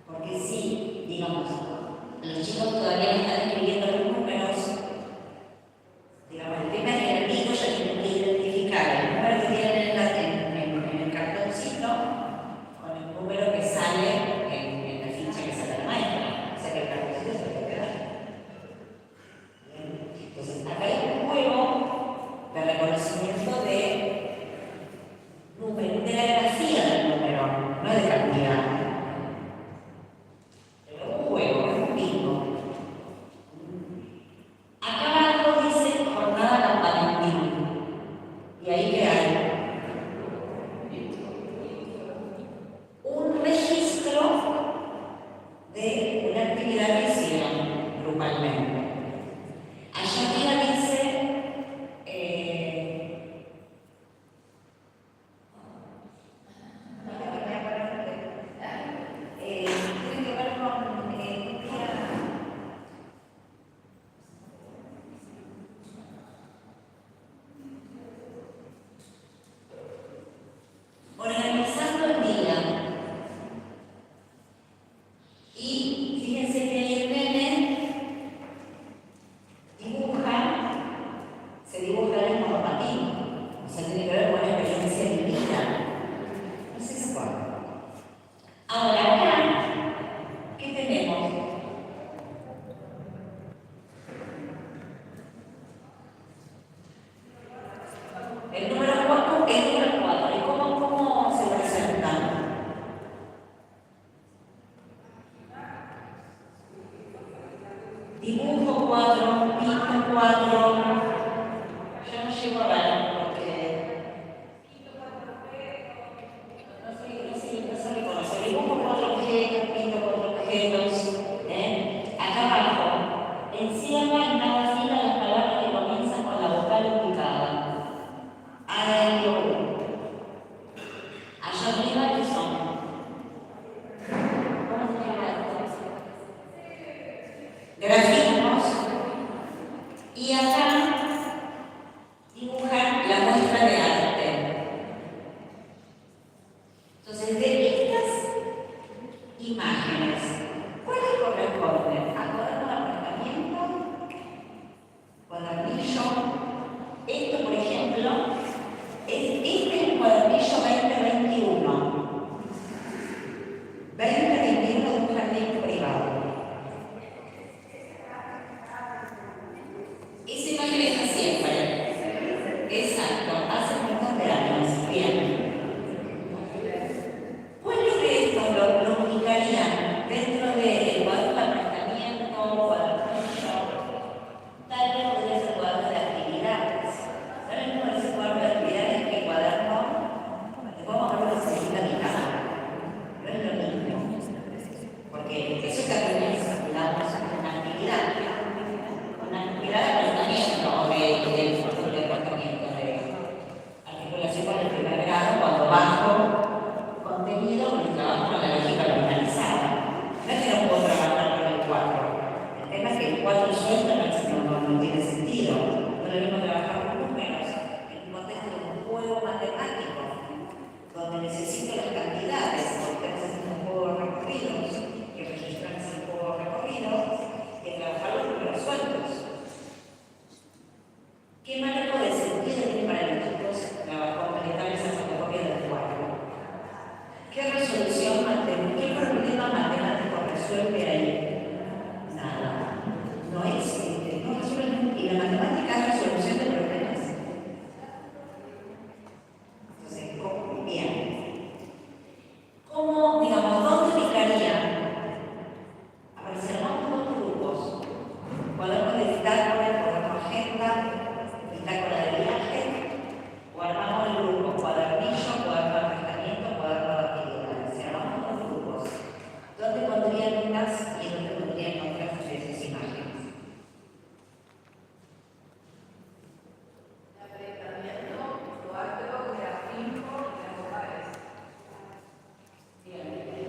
Speaker 7: Porque sí, digamos, los chicos todavía no están escribiendo los números. Digamos, el tema es que en el bingo ya tienen que identificar el número que tienen en el cartoncito con el número que sale en la ficha que sale la maestra. O sea que el cartoncito se puede quedar. Entonces, acá hay un juego de reconocimiento de número, de la grafía del número, no de cantidad. Pero un juego, es un bingo.
Speaker 3: dibujo 4, pinto 4. Yo no llego a ver porque no sé reconocer. Dibujo 4 objetos, pinto 4 objetos. Acá abajo, encierra en cada fila las palabras que comienzan con la vocal indicada. Adentro. Allá arriba, ¿qué son? ¿Cómo se llama esto? Grafismos. Y acá dibujan la muestra de arte. Entonces, de estas imágenes, ¿cuáles corresponden? ¿A cuaderno de apartamento? ¿Cuadernillo? Esto, por ejemplo, este es el cuadernillo 2021. 2021 de un jardín privado. Esa imagen es así siempre. Exacto, hace un montón de años. Bien. ¿Cuáles de estos lo ubicarían dentro del cuadro de apartamiento, cuadernillo? Tal vez podría ser cuadro de actividades. ¿Saben cómo es el cuadro de actividades que cuaderno? Vamos a ver lo que significa mi casa. No es lo mismo. Porque eso también es, digamos, una actividad. Una actividad de apartamiento o de apartamiento, de articulación con el primer grado, cuando bajo contenido con el trabajo con la lógica organizada. No es que no puedo trabajar con el 4. El tema es que el 4 suelto no tiene sentido. No es lo mismo trabajar con números en un contexto de un juego matemático, donde necesito las cantidades, porque necesito un juego de recorridos, que registrarse el juego de recorridos, que trabajar los números sueltos. ¿Qué marco de sentido tiene para los chicos completar esas fotocopias del 4? ¿Qué resolución matemática? ¿Qué problema matemático resuelve ahí? Nada. No existe. No resuelve. Y la matemática es resolución de problemas. Entonces, ¿cómo? Bien. ¿Cómo, digamos, dónde ubicarían? A ver, si armamos dos grupos. Cuaderno de bitácora, cuaderno agenda, bitácora de viaje, o armamos el grupo cuadernillo, cuaderno de arrestamiento, cuaderno de actividades. Si armamos dos grupos, ¿dónde pondrían unas y dónde pondrían otras de esas imágenes?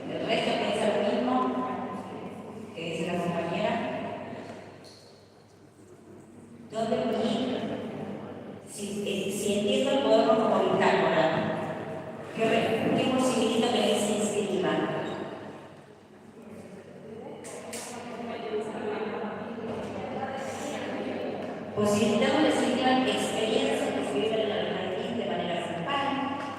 Speaker 3: ¿El resto piensa lo mismo que dice la compañera? ¿Dónde poner? Si entiendo el cuaderno como bitácora, ¿qué posibilita que se inscriban? Posibilitamos que se escriban experiencias que se viven en el jardín de manera grupal,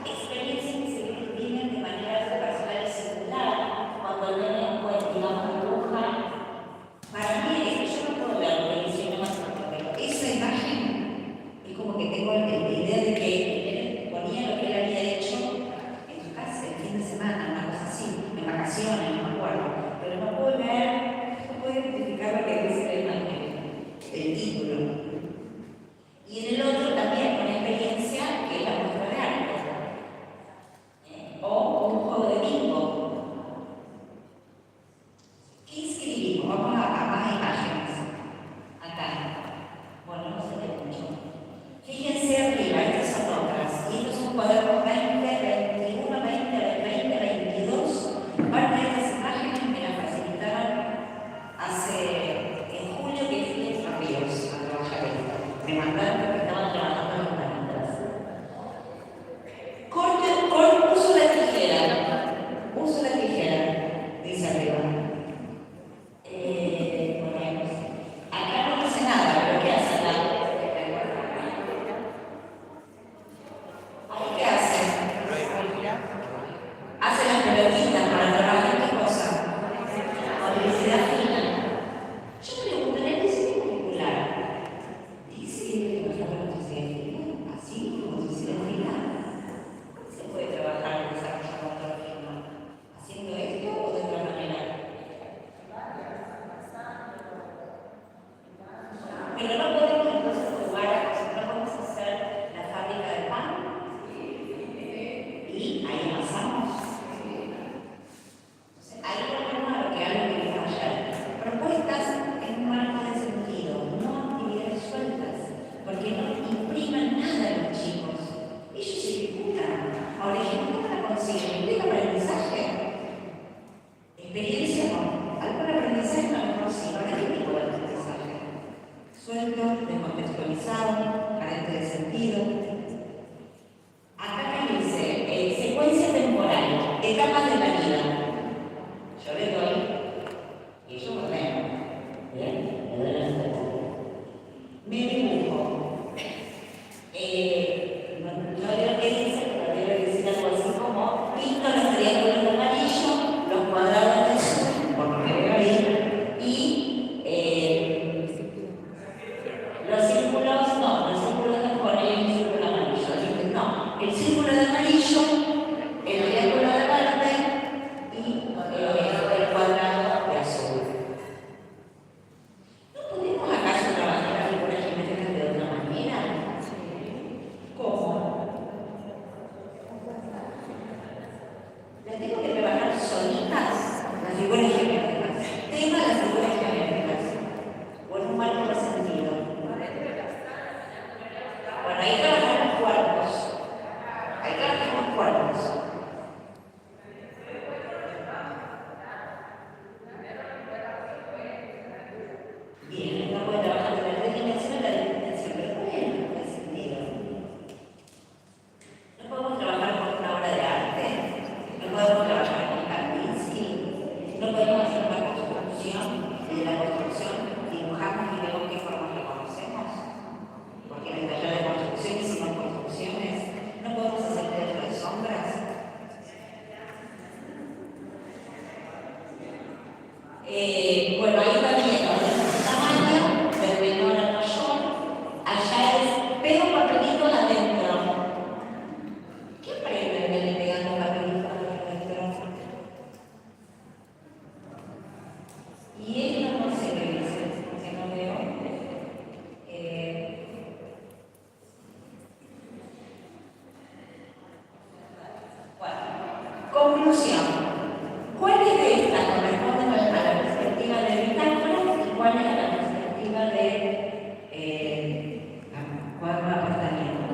Speaker 3: experiencias que se viven de manera personal y singular, cuando el nene puede, digamos, dibuja. Para mí, yo no puedo ver lo que dice más pero esa imagen es como que tengo la idea de que él ponía lo que él había hecho en su casa el fin de semana, una cosa así, en vacaciones, no me acuerdo, pero no puedo leer, no puedo identificar lo que dice la imagen, el título. Y en el otro también una experiencia que es la muestra de arte. O un juego de bingo. ¿Qué inscribimos? Vamos a más imágenes. Acá. Bueno, no se ve mucho. Fíjense arriba, estas son otras. Y estos son cuadernos 20, 21, 20, 22. Parte de estas imágenes me las facilitaron en julio que fui a Entre Ríos a trabajar esto. Me mandaron porque estaban trabajando en las manitas. Uso la tijera. Uso la tijera, dice arriba. Ponemos. Acá no dice nada, pero ¿qué hace acá? ¿Qué hace? Hace las pelotitas para trabajar qué cosa. Movilidad fina. Yo me pregunto, ¿en el diseño curricular? Dice que
Speaker 7: Pero no podemos entonces jugar a cosas, no podemos hacer la fábrica de pan. Y ahí pasamos. Entonces, ahí volvemos a lo que vimos ayer. Propuestas en un marco de sentido, no actividades sueltas, porque no impriman nada a los chicos. Ellos se ejecutan. Ahora, ¿cómo la consiguen? ¿Implica aprendizaje? Experiencia no. Algo de aprendizaje no lo consigo. ¿Qué tipo de aprendizaje? Suelto, descontextualizado, carente de sentido. Acá me dice, secuencia temporal, etapas de la vida. Yo le doy y yo ordeno. Bien, le doy la etapas. Me dibujo. No digo qué dice, pero debe decir algo así como pinto los triángulos de amarillo, los cuadrados de azul, por lo que veo ahí, y los círculos, no, los círculos de color y el círculo amarillo. No, el círculo de amarillo, el triángulo de verde y el cuadrado de azul. ¿No podemos acaso trabajar las figuras geométricas de otra manera? ¿Cómo? Las tengo que trabajar solitas, las figuras geométricas. Tema las figuras geométricas. O en un marco de sentido. Bueno, ahí trabajamos cuerpos. Ahí trabajamos cuerpos. Bien, no puede trabajar de la tridimensión a la dimensión, pero bueno, no tiene sentido. No podemos trabajar con una obra de arte, no podemos trabajar con Kandinsky, no podemos hacer una construcción y de la construcción dibujamos y vemos qué formas reconocemos. Porque en el taller de construcción hicimos construcciones, no podemos hacer teatro de sombras. Bueno, ahí también, ¿no? Tamaño, del menor al mayor, allá es, pego papelitos adentro. ¿Qué aprenden pegando papelitos adentro? Y ellos no sé qué dicen, porque no veo. Bueno, conclusión. ¿Cuáles de estas corresponden a la perspectiva de bitácora y cuáles a la perspectiva de cuadro de apartamiento?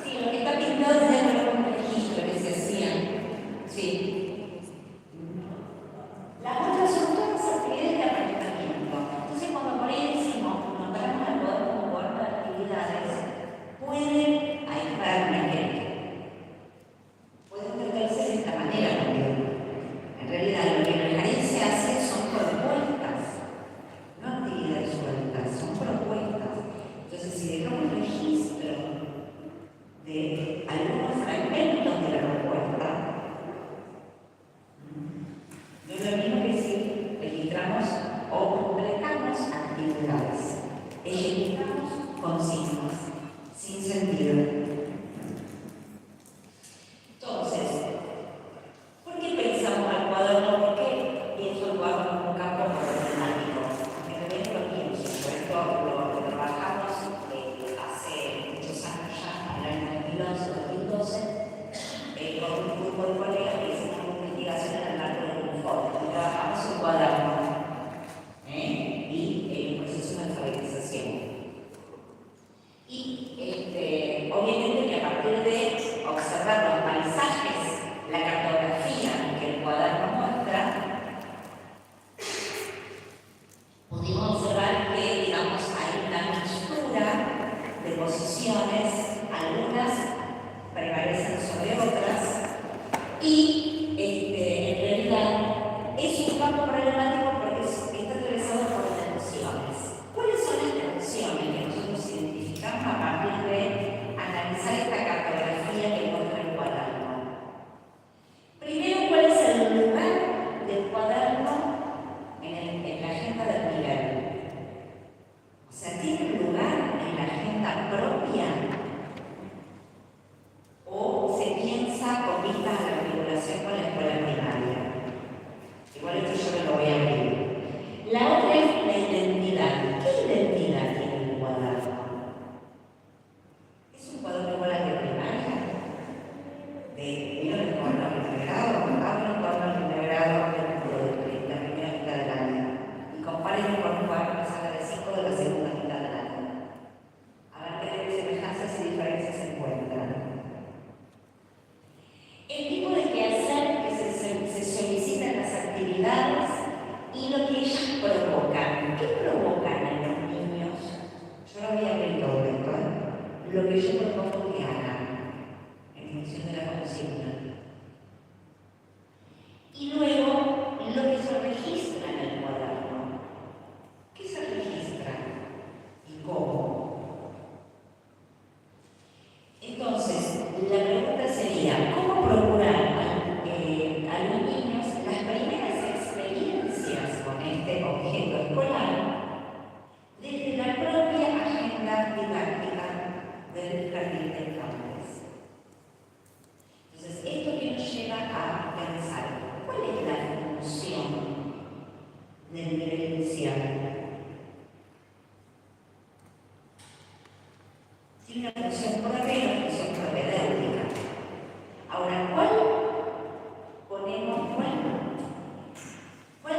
Speaker 7: Sí, lo que está pintado es el registro que se hacían. Sí. Las otras son todas actividades de apartamiento. Entonces, cuando por ahí decimos, nombramos al poder como cuadro de actividades, pueden ayudar a la gente. a pensar cuál es la función del nivel inicial. Tiene una función propia y una función propedéutica. Ahora, ¿cuál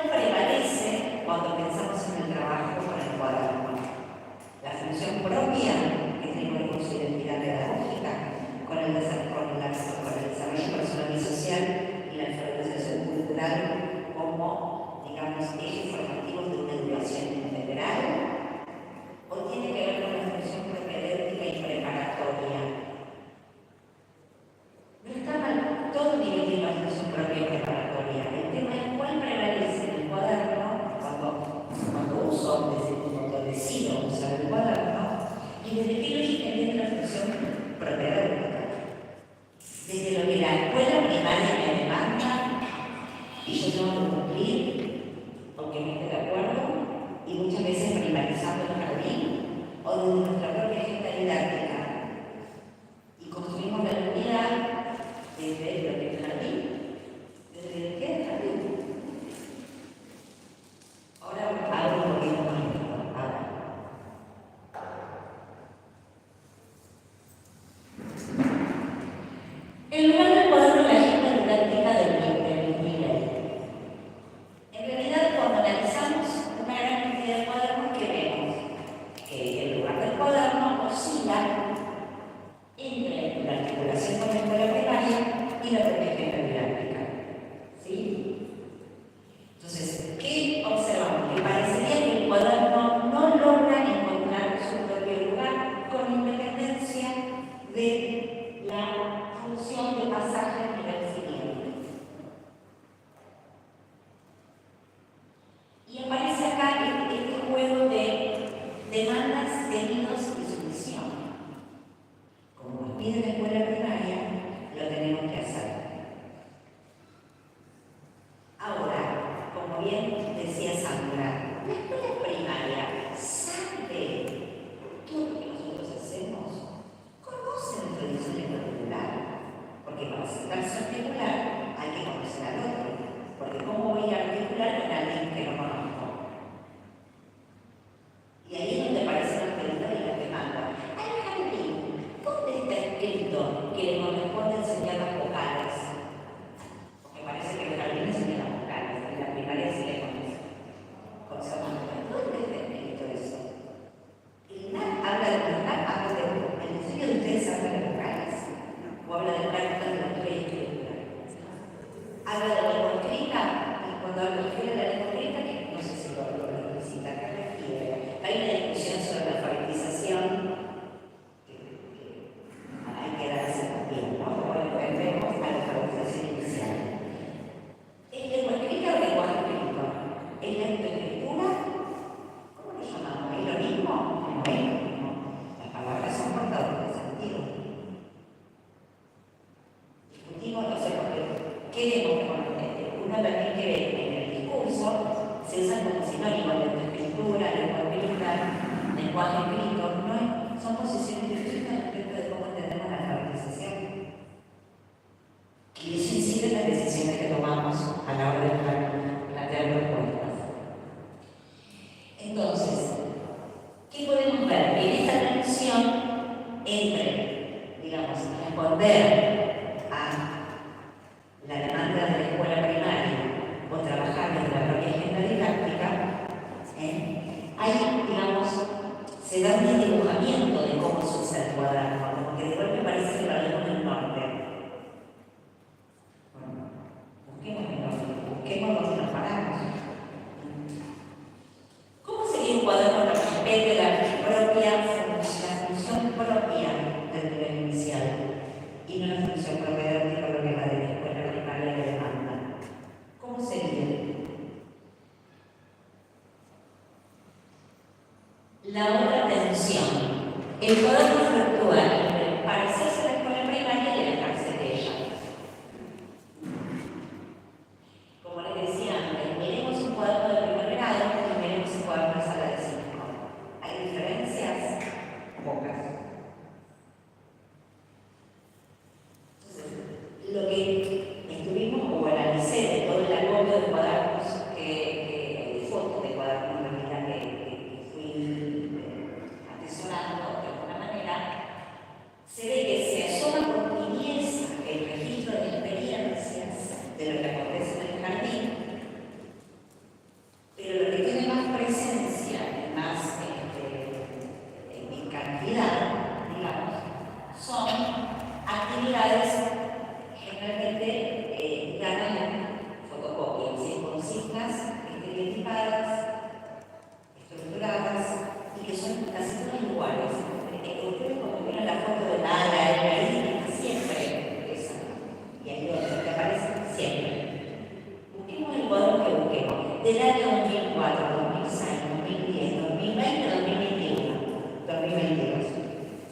Speaker 7: prevalece cuando pensamos en el trabajo con el cuaderno? La función propia, que tiene que ver con su identidad pedagógica, con el desarrollo personal y social y la alfabetización cultural como, digamos, ejes formativos de una educación integral, o tiene que ver con la función propedéutica y preparatoria. No está mal todo dividir la función propia y preparatoria. El tema es cuál prevalece en el cuaderno cuando decido usar el cuaderno y desde qué lógica viene la función propedéutica. Desde lo que la escuela primaria me demanda y yo tengo que cumplir, aunque no esté de acuerdo, y muchas veces primarizando el jardín, o desde nuestra propia agenda didáctica. Y construimos la unidad desde lo que es el jardín, desde qué es el jardín. Ahora hago un poquito más esto. En lugar del cuaderno, la agenda didáctica del nivel. En realidad, cuando analizamos una gran cantidad de cuadernos, ¿qué vemos? Que el lugar del cuaderno oscila entre la articulación con la escuela primaria y la propia agenda didáctica. ¿Sí? Entonces, ¿qué observamos? Que parecería que el cuaderno no logra encontrar su propio lugar con independencia de la función de pasaje al nivel siguiente. Y aparece acá este juego de demandas, pedidos y sumisión. Como nos pide la escuela primaria, lo tenemos que hacer. Ahora, como bien decía Sandra, la escuela primaria sabe todo lo que nosotros hacemos, conoce nuestro diseño curricular, porque para sentarse a articular hay que conocer al otro, porque ¿cómo voy a articular con alguien que no conozco? Y ahí es donde aparecen las preguntas y las demandas. Al jardín, ¿dónde está escrito que le corresponde enseñar las vocales? Porque parece que el jardín enseña las vocales, en la primaria sí le conoce. ¿Dónde está escrito eso? El NAC habla de el diseño de ustedes habla de vocales, o habla de prácticas de lectura y escritura. Habla de lengua escrita, y cuando refiere a la lengua escrita, que no sé si lo necesita, que refiere. Hay una discusión sobre la alfabetización que hay que darse también, ¿no? Como entendemos a la alfabetización inicial. ¿Es lengua escrita o lenguaje escrito? ¿Es lectoescritura? ¿Cómo lo llamamos? ¿Es lo mismo? No es lo mismo. Las palabras son portadoras de sentido. Discutimos, no sé, porque queremos que uno también que en el discurso se usan como sinónimos de lectoescritura, lengua escrita, lenguaje escrito. No son posiciones distintas respecto de cómo entendemos la alfabetización. Y eso incide en las decisiones que tomamos a la hora de plantear propuestas. Entonces, ¿qué podemos ver? En esta tensión entre, digamos, responder a la demanda de la escuela primaria o trabajar desde la propia agenda didáctica, hay, digamos, se da un desdibujamiento de cómo se usa el cuaderno, como que de golpe parece que perdemos el norte. Busquemos el norte, busquemos dónde nos paramos. ¿Cómo sería un cuaderno que respete la función propia del nivel inicial y no la función propedéutica, lo que va de la escuela primaria que demanda? ¿Cómo sería? La otra tensión. El cuaderno fluctúa entre parecerse a la escuela primaria y alejarse de ella. Como les decía antes, miremos un cuaderno de primer grado y miremos un cuaderno de sala de 5. ¿Hay diferencias? Pocas. Entonces, lo que estuvimos del año 2004, 2006, 2010, 2020, 2021, 2022.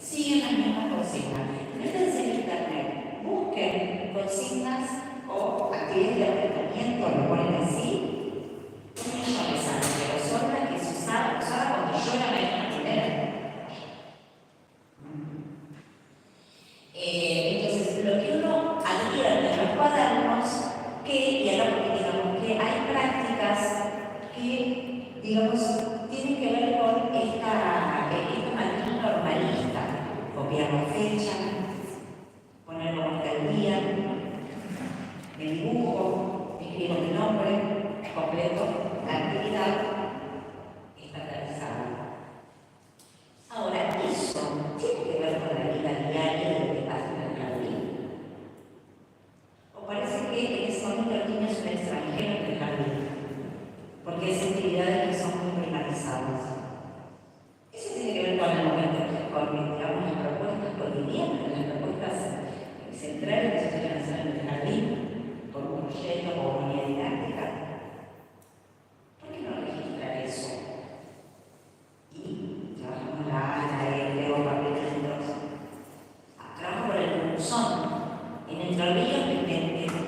Speaker 7: Siguen las mismas consignas. Métanse en internet, busquen consignas o actividades de apretamiento, lo ponen así. No me saben, pero son las que se usaban cuando yo era maestra primera. Entonces, lo que uno advierte en los cuadernos, y ahora porque digamos que hay prácticas que, digamos, tienen que ver con esta matriz normalista, copiar la fecha, poner como está el día, el dibujo, escribir el nombre completo, la actividad estandarizada. Ahora, eso tiene que ver con la vida diaria de lo que pasa en el jardín. ¿O parece que en ese momento el niño es un extranjero en el jardín? Porque hay actividades que son muy primarizadas. Eso tiene que ver con el momento, con digamos, las propuestas cotidianas, las propuestas centrales que se suelen hacer en el jardín, por un proyecto o una unidad didáctica. ¿Por qué no registrar eso? Y trabajamos la L o papelitos. Trabajo por el buzón. En Entre Ríos,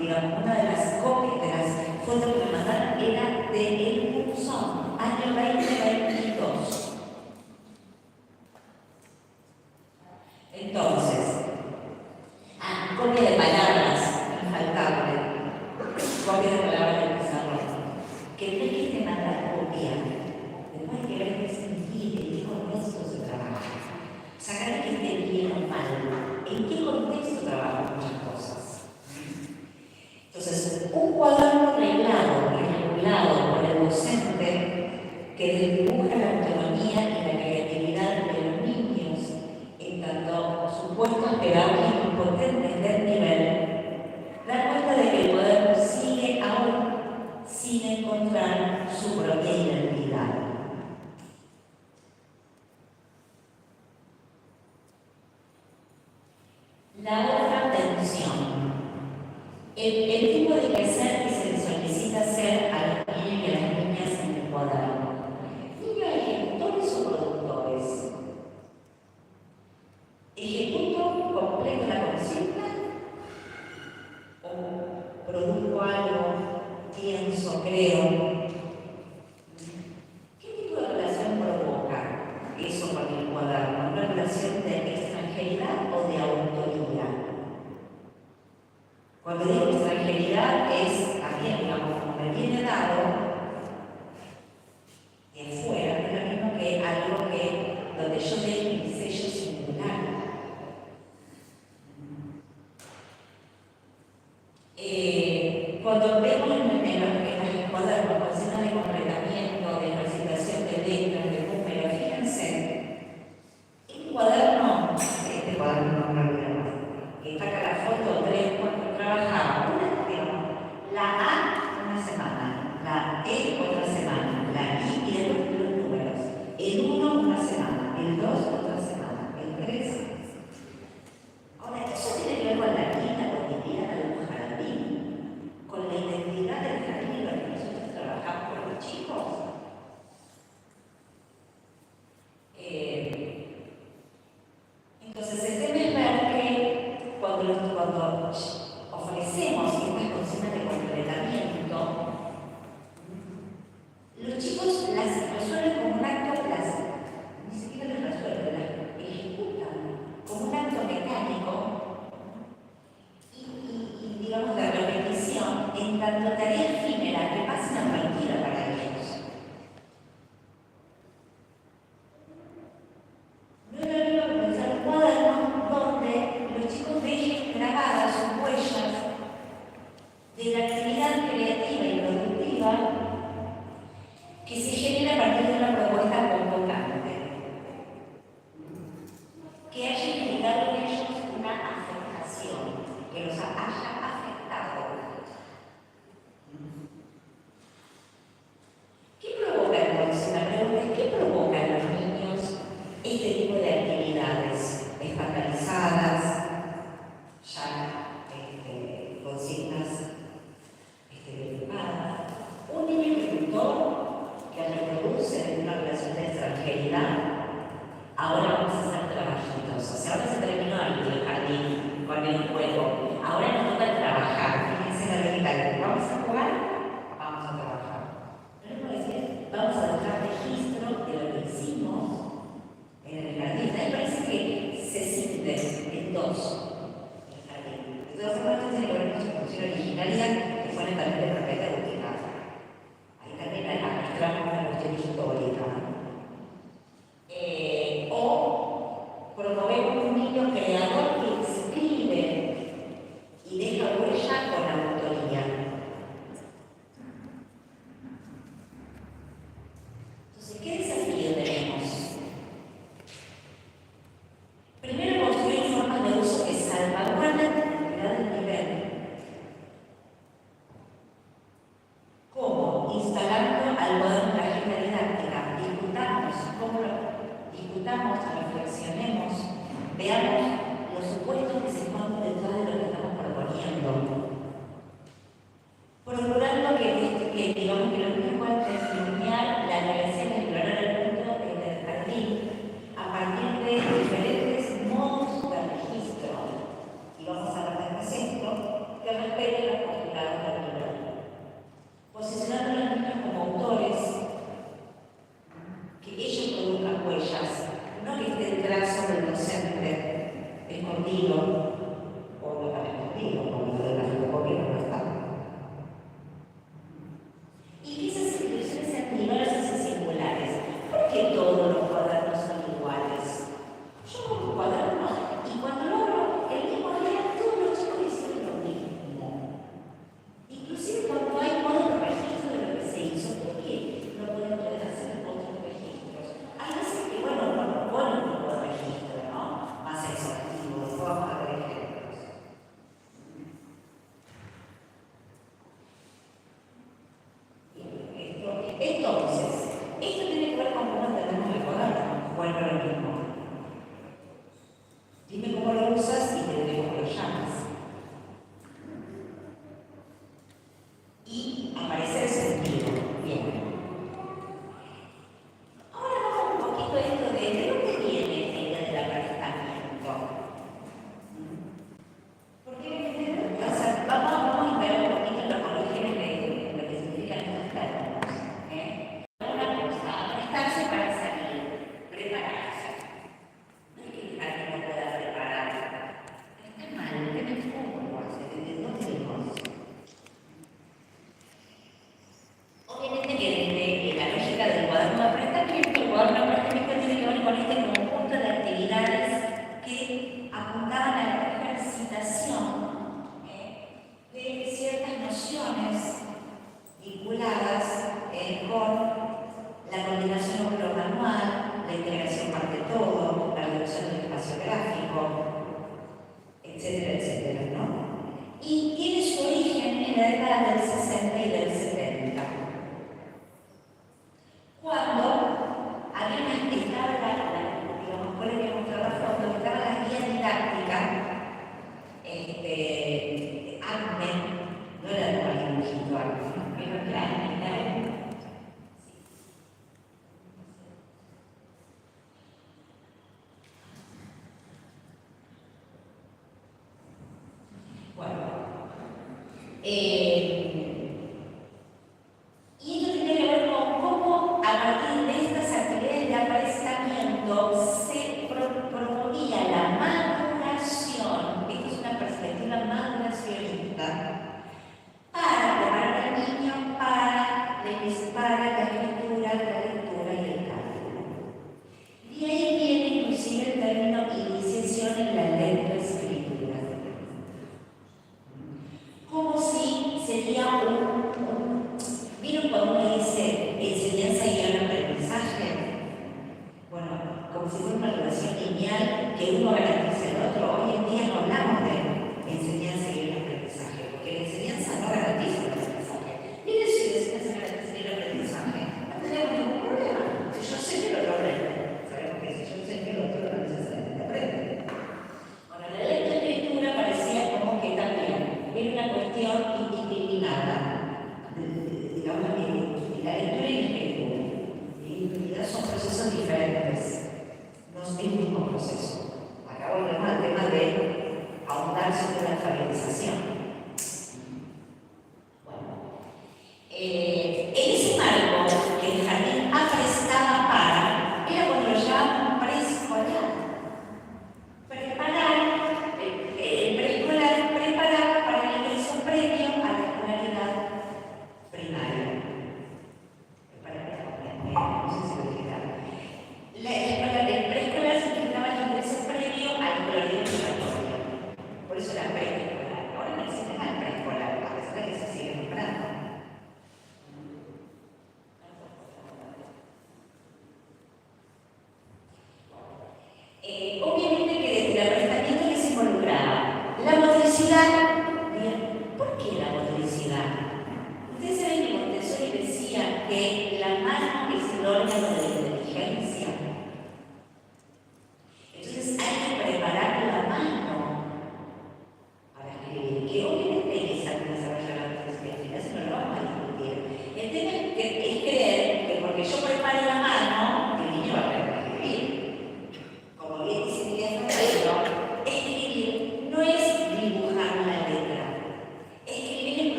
Speaker 7: digamos, una de las copias de las fotos que me mandaron era de El Buzón, año 2022. Entonces, copia de palabras, infaltable. Copia de palabras del pizarrón. Que no es que te manda copia. Después hay que ver qué sentido y qué contexto se trabaja. Sacar que esté bien o mal. ¿En qué contexto trabajan muchas cosas? Entonces, un cuaderno reglado, regulado por el docente que desdibuja la autonomía y la creatividad de los niños en tanto supuestos pedagógicos potentes del nivel, da cuenta de que el cuaderno sigue aún sin encontrar su propia identidad. La otra tensión. El tipo de crecer que se le solicita hacer a los niños y a las niñas en el cuaderno. ¿Niños ejecutores o productores? ¿Ejecuto completo la consigna? ¿O produzco algo, pienso, creo? ¿Qué tipo de relación provoca eso con el cuaderno? ¿Una relación de extranjeridad o de autoría? Cuando digo extranjeridad es también, digamos, como me viene dado de fuera, es lo mismo que algo donde yo dejo mi sello singular. Cuando vemos en los cuadernos consignas de completamiento, de recitación de letras, de números, fíjense, un cuaderno, este cuaderno no me olvido más, que saca la foto 3, 4, trabajaba la A una semana, la E otra semana, la I y después los números. El 1 una semana, el 2 otra semana, el 3. Ahora, eso tiene que ver con la vida cotidiana de un jardín, con la identidad del jardín en lo que nosotros trabajamos con los chicos. Entonces, el tema es ver que cuando ofrecemos estas consignas de completamiento, los chicos las resuelven como un acto plástico, ni siquiera las resuelven, las ejecutan como un acto mecánico y digamos, de repetición en tanto tarea efímera que pasa inadvertida para ellos. No es lo mismo comenzar un cuaderno donde los chicos dejen grabadas sus huellas de la actividad creativa y productiva que se genera a partir de una propuesta convocante, que haya generado en ellos una afectación, que los haya afectado. ¿Qué provoca entonces? La pregunta es, ¿qué provoca en los niños este tipo de actividades estandarizadas, ya consignas dibujadas? Un niño ejecutor construcción originaria, que fue netamente propedéutica. Ahí también arrastramos una cuestión histórica. O promovemos un niño creador que escribe y deja huella con autoría. Entonces, ¿qué desafío tenemos? Primero, construir formas de uso que salvaguarden la integridad del nivel. ¿Cómo? Instalando al moderno la agenda didáctica. Discutamos, reflexionemos, veamos los supuestos que se esconden detrás de lo que estamos proponiendo. Procurando que digamos que los niños puedan testimoniar la relación de explorar el mundo del jardín a partir de diferentes modos de registro. Y vamos a hablar de esto, que respeten los postulados del nivel. Posicionando a los niños como autores, que ellos produzcan huellas, no que esté detrás del docente escondido, o no tan escondido, como lo de la fotocopia no está. Y que esas instituciones sean diversas y singulares. ¿Por qué todos los cuadernos son iguales? Yo hago un cuaderno y cuando lo abro, el mismo día todos los chicos hicieron lo mismo. Inclusive cuando hay modo de registro de lo que se hizo, ¿por qué no pueden hacer otros registros? Hay veces que, bueno, no proponen un tipo de registro, ¿no? Más exhaustivo, después vamos a ver ejemplos. Entonces, esto tiene que ver con cómo entendemos el cuaderno. Vuelvo a lo mismo. Dime cómo lo usas y te diré cómo lo llamas. Y aparece el sentido. Bien. Ahora vamos un poquito a esto de dónde viene esta idea del aparejamiento. Porque, o sea, vamos a ver un poquito los orígenes de lo que significan estos términos. Una cosa, aprestarse para salir, prepararse. No es que alguien no pueda preparar. Está mal, ¿de cómo lo hace? ¿De dónde venimos? Obviamente que la lógica del cuaderno de aprendizaje, el cuaderno de aprendizaje tiene que ver con este conjunto de actividades que apuntaban a la ejercitación de ciertas nociones vinculadas con la coordinación manual, la integración parte de todo, la reducción del espacio gráfico, etcétera, etcétera, ¿no? Y tiene su origen en la década del 60 y del 70. Cuando habían estaba digamos, por el que mostraba la foto, estaba la guía didáctica, ACME, no era de cualquier dibujito ACME, pero era ACME. Bueno, y esto tiene que ver con cómo a partir de estas actividades de apresamiento se promovía la maduración, esta es una perspectiva maduracionista, para preparar al niño para la escritura, la lectura y el cálculo. Y ahí viene inclusive el término iniciación en la lectoescritura. Como si sería ¿vieron cuando uno dice enseñanza y aprendizaje? Bueno, como si fuera una relación lineal que uno garantiza el otro. Hoy en día no hablamos de enseñanza y aprendizaje, porque la enseñanza no garantiza el aprendizaje. Miren si la enseñanza garantiza el aprendizaje, no tenemos ningún problema. Si yo enseño, lo aprendo. Sabemos que si yo enseño, el otro no necesariamente aprende. Bueno, la lectoescritura parecía como que también era una cuestión indiscriminada. Digamos, la lectura y la escritura. Y en realidad son procesos diferentes. No es el mismo proceso. Acá volvemos al tema de ahondar sobre la alfabetización. Bueno, en ese marco que el jardín aprestaba para, era cuando lo llamaban preescolar. Preparar, el preescolar preparaba para el ingreso pre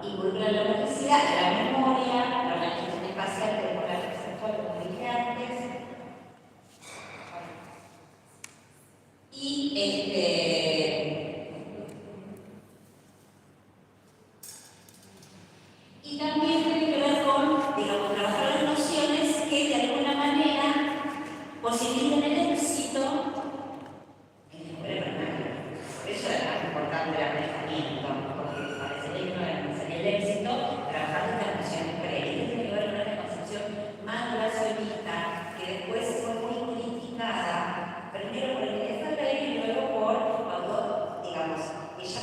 Speaker 7: involucra la motricidad, la memoria, la organización espacial, temporal, conceptual, como dije antes. Y también tiene que ver con, digamos, trabajar las nociones que de alguna manera posibilitan el éxito en la escuela primaria. Por eso es más importante el aprendizaje, porque para ese el éxito, trabajar estas nociones previas. Tiene que ver con una concepción más racionalista que después fue muy criticada, primero por el ministro de y luego por cuando, digamos, ella,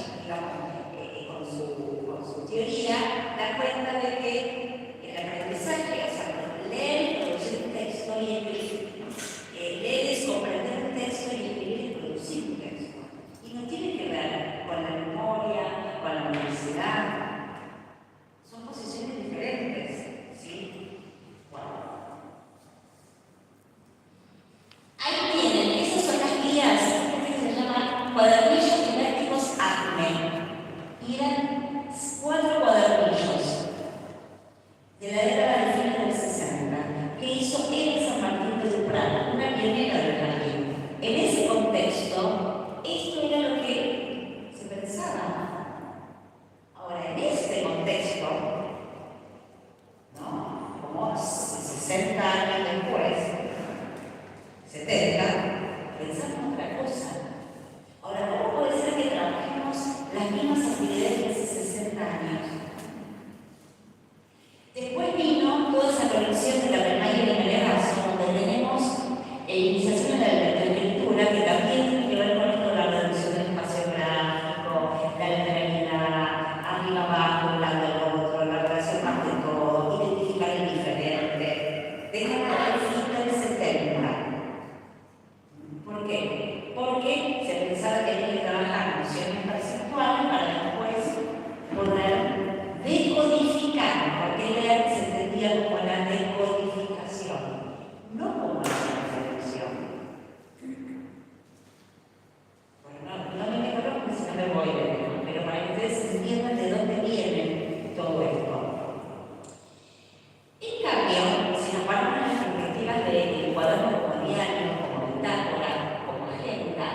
Speaker 7: con su teoría, da cuenta de que el aprendizaje, o sea, leer y producir un texto y escribir, leer es comprender un texto y escribir es producir un texto. Y no tiene que ver con la memoria, con la universidad. Son posiciones diferentes, ¿sí? Bueno. Ahí tienen, esas son las guías, que se llaman cuadernillos didácticos ACME. Y eran 4 cuadernillos de la década de fines de los 60 que hizo Elena San Martín de Duprán, una pionera del jardín. En ese contexto, esto era lo que se pensaba. Ahora, en este contexto, ¿no? Como 60 años después, 70, pensamos otra cosa. Ahora, ¿cómo puede ser que trabajemos las mismas actividades de hace 60 años? Después vino toda esa conexión de la primaria y el embarazo, donde tenemos iniciación en la lectoescritura, que también tiene que ver con esto de la reducción del espacio gráfico, la literalidad, arriba abajo, un lado del otro, la relación más de todo, identificar el diferente. Dejamos el fin del 70. ¿Por qué? Porque se pensaba que había que trabajar nociones perceptuales para después poder decodificar, porque leer se entendía como la decodificación, no como la transformación. Bueno, no me meto porque si no me voy, pero para que ustedes entiendan de dónde viene todo esto. En cambio, si nos paramos en las perspectivas del cuaderno como diario, como metáfora, como agenda,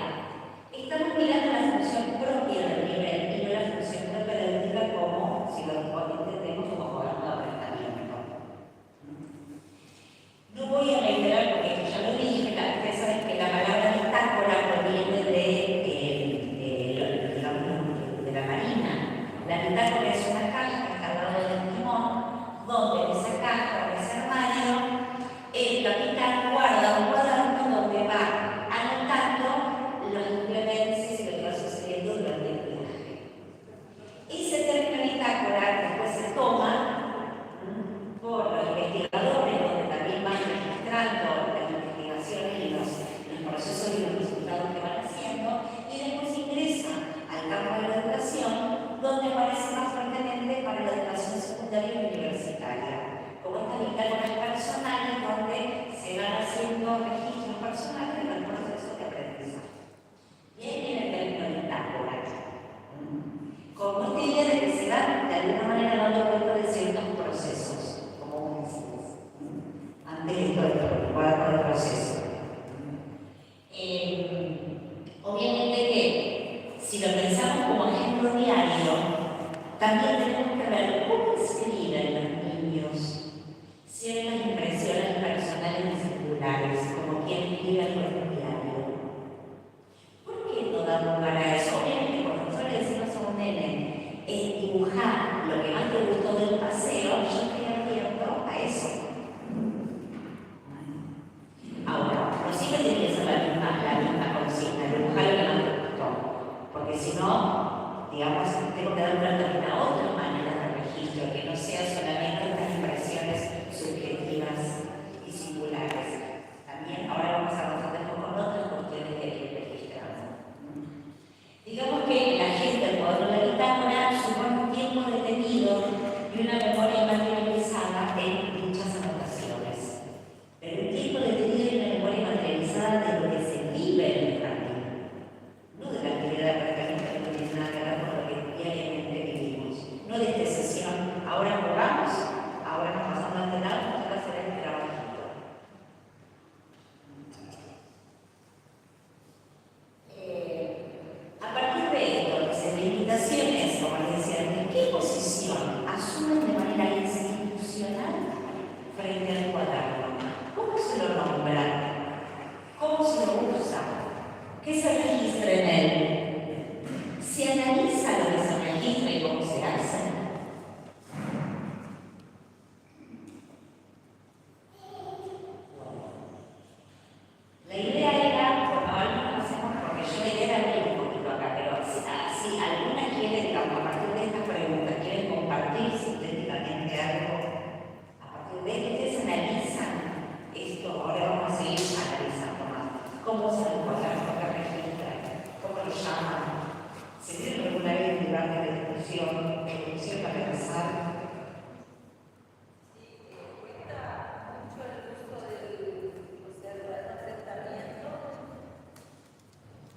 Speaker 7: estamos mirando la función propia del nivel y no la función terapéutica como, si lo entendemos, como cuaderno de aprendizaje. No voy a reiterar porque ya lo dije, ustedes saben que la palabra metáfora proviene de la marina. La metáfora es una caja que está al lado del timón, donde en esa caja, en ese armario, el capitán guarda un cuaderno donde va anotando los implementos y lo que va sucediendo durante el viaje. Ese término bitácora después se toma por los investigadores, donde también van registrando las investigaciones y los procesos y los resultados que van haciendo, y después ingresa al campo de la educación, donde aparece más fuertemente para la educación secundaria y universitaria, como estas bitácoras personales donde se van haciendo registros personales de los procesos de aprendizaje. Y ahí viene el término bitácora, como esta idea de que se van de alguna manera dando cuenta de ciertos procesos, como vos decís, antes de todo esto, cuadro de proceso. Obviamente que si lo pensamos como ejemplo diario, también tenemos que ver cómo escriben los niños ciertas impresiones personales y singulares, como quien escribe algo diario.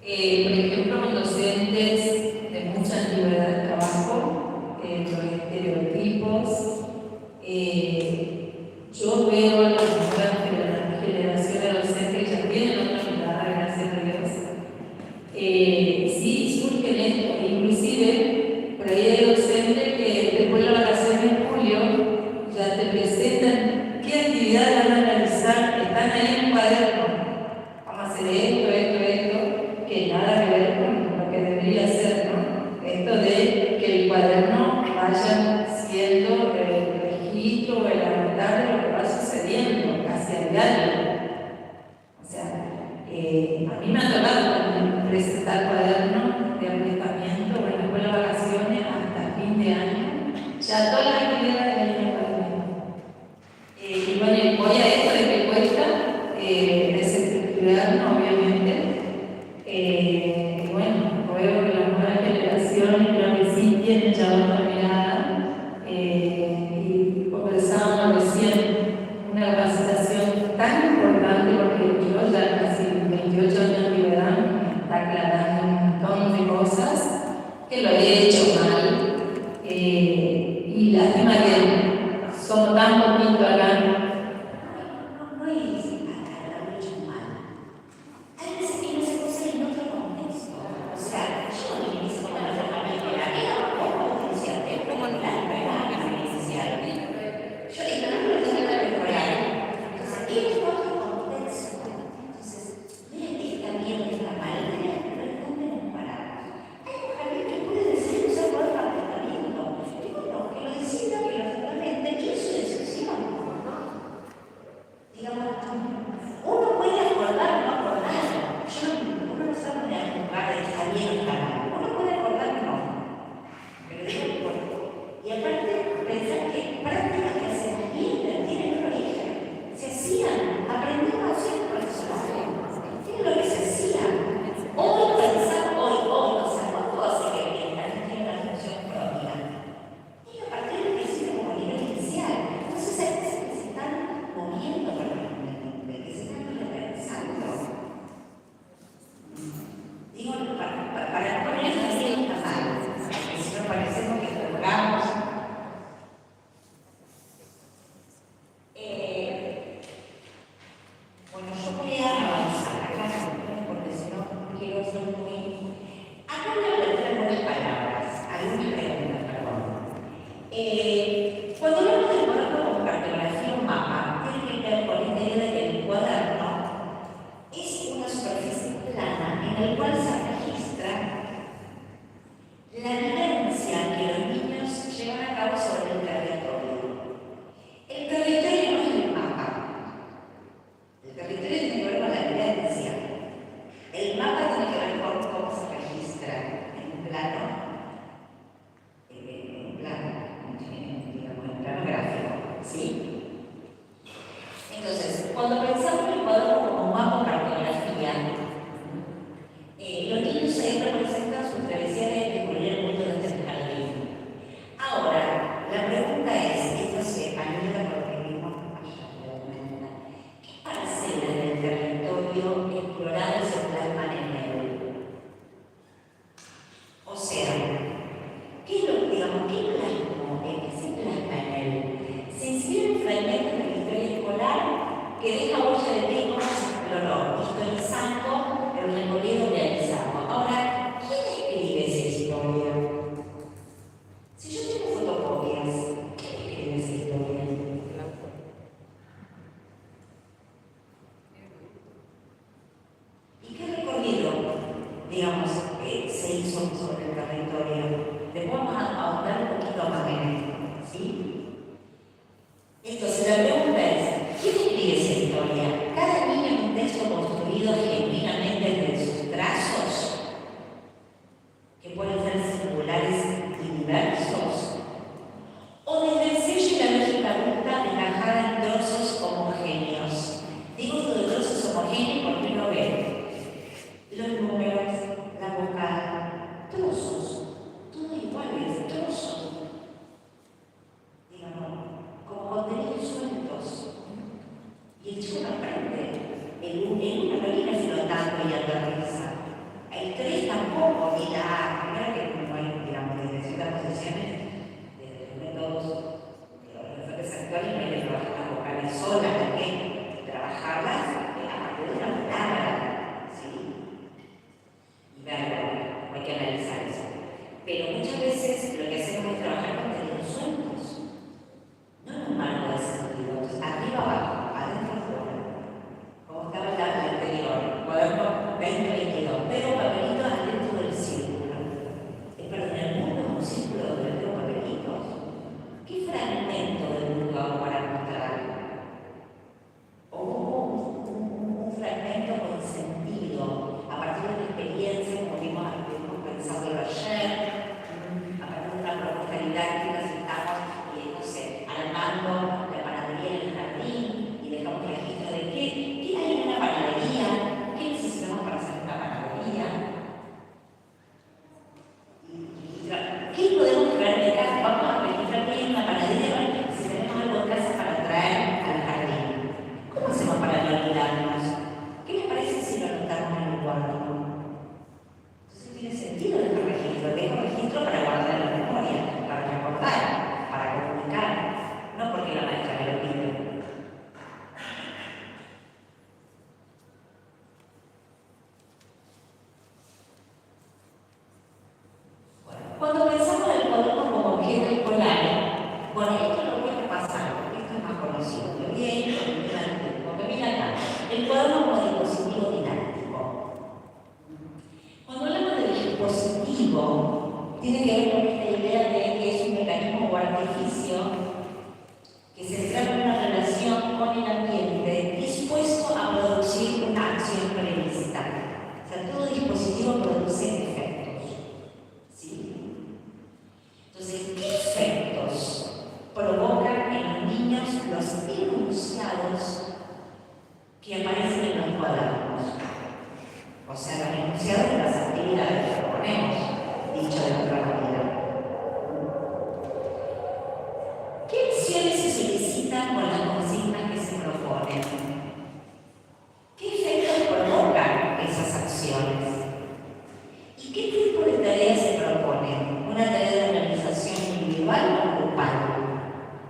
Speaker 6: Por ejemplo, con docentes de mucha antigüedad de trabajo, los estereotipos. Yo veo a las nuevas generaciones de docentes que ya tienen otra mirada, gracias a Dios. Sí, surgen esto, inclusive por ahí hay docentes que después de las vacaciones de julio ya te presentan qué actividades van a realizar, están ahí en un cuaderno. Vamos a hacer esto, que nada que ver con lo que debería ser, ¿no? Esto de que el cuaderno vaya siendo el registro o el avatar de lo que va sucediendo, casi a diario. O sea, a mí me ha tocado presentar cuadernos de aplicamiento, bueno, después de las vacaciones hasta fin de año, ya todas las actividades del año cuaderno. Y bueno, voy a esto de que cuesta desestructurarnos, obviamente. Bueno, veo que las nuevas generaciones creo que sí tienen ya otra mirada. Y conversábamos recién, una capacitación tan importante porque yo ya casi 28 años de antigüedad me está aclarando un montón de cosas que lo he hecho mal. Y lástima que somos tan poquitos acá.
Speaker 7: No es haberlo hecho mal. Hay veces que no se usa en otro contexto. O sea, yo no me hice con la familia de la vida, como potenciante, como en la inicial. Yo digo, no lo tengo que mejorar. Entonces, es otro contexto. Entonces, mira que está bien, está mal, mira que no están preparados. Hay un jardín que puede decir usar por otro apartamento. Y bueno, que lo decida que lógicamente que es su decisión. Digamos, uno puede acordar o no acordar. Uno no sabe de acordar de estar bien o estar mal. Uno puede acordar o no. Pero digo, y aparte, pensar que prácticas que hacen bien tienen un origen. Se hacían, aprendimos a hacer personajes. Tiene lo que se hacía. Hoy pensar, hoy, o sea, ¿cuánto hace que tiene una función propia? Y a partir de que existe como nivel inicial. Entonces hay veces que se están moviendo permanentemente, que se están repensando. Digo, para poner así está mal, porque si no parecemos que jugamos. Bueno, yo voy a avanzar acá, porque si no quiero ser muy... Acá voy a aprender algunas palabras, algunas preguntas, perdón. Cuando hablamos del cuaderno como cartografía o mapa, tiene que ver con esta idea de que el cuaderno es una superficie plana en la cual se registra la vivencia que los niños llevan a cabo sobre el territorio. El territorio no es el mapa. El territorio tiene que ver con la vivencia. El mapa tiene que ver con cómo se registra en un plano, digamos, en un plano edificio que se trata de una relación con el ambiente dispuesto a producir una acción prevista. O sea, todo dispositivo produce efectos. ¿Sí? Entonces, ¿qué efectos provocan en los niños los enunciados que aparecen en los cuadernos? O sea, los enunciados de las actividades que proponemos, dicho de otra manera. ¿Qué acciones se solicitan con las consignas que se proponen? ¿Qué efectos provocan esas acciones? ¿Y qué tipo de tareas se proponen? ¿Una tarea de organización individual o grupal?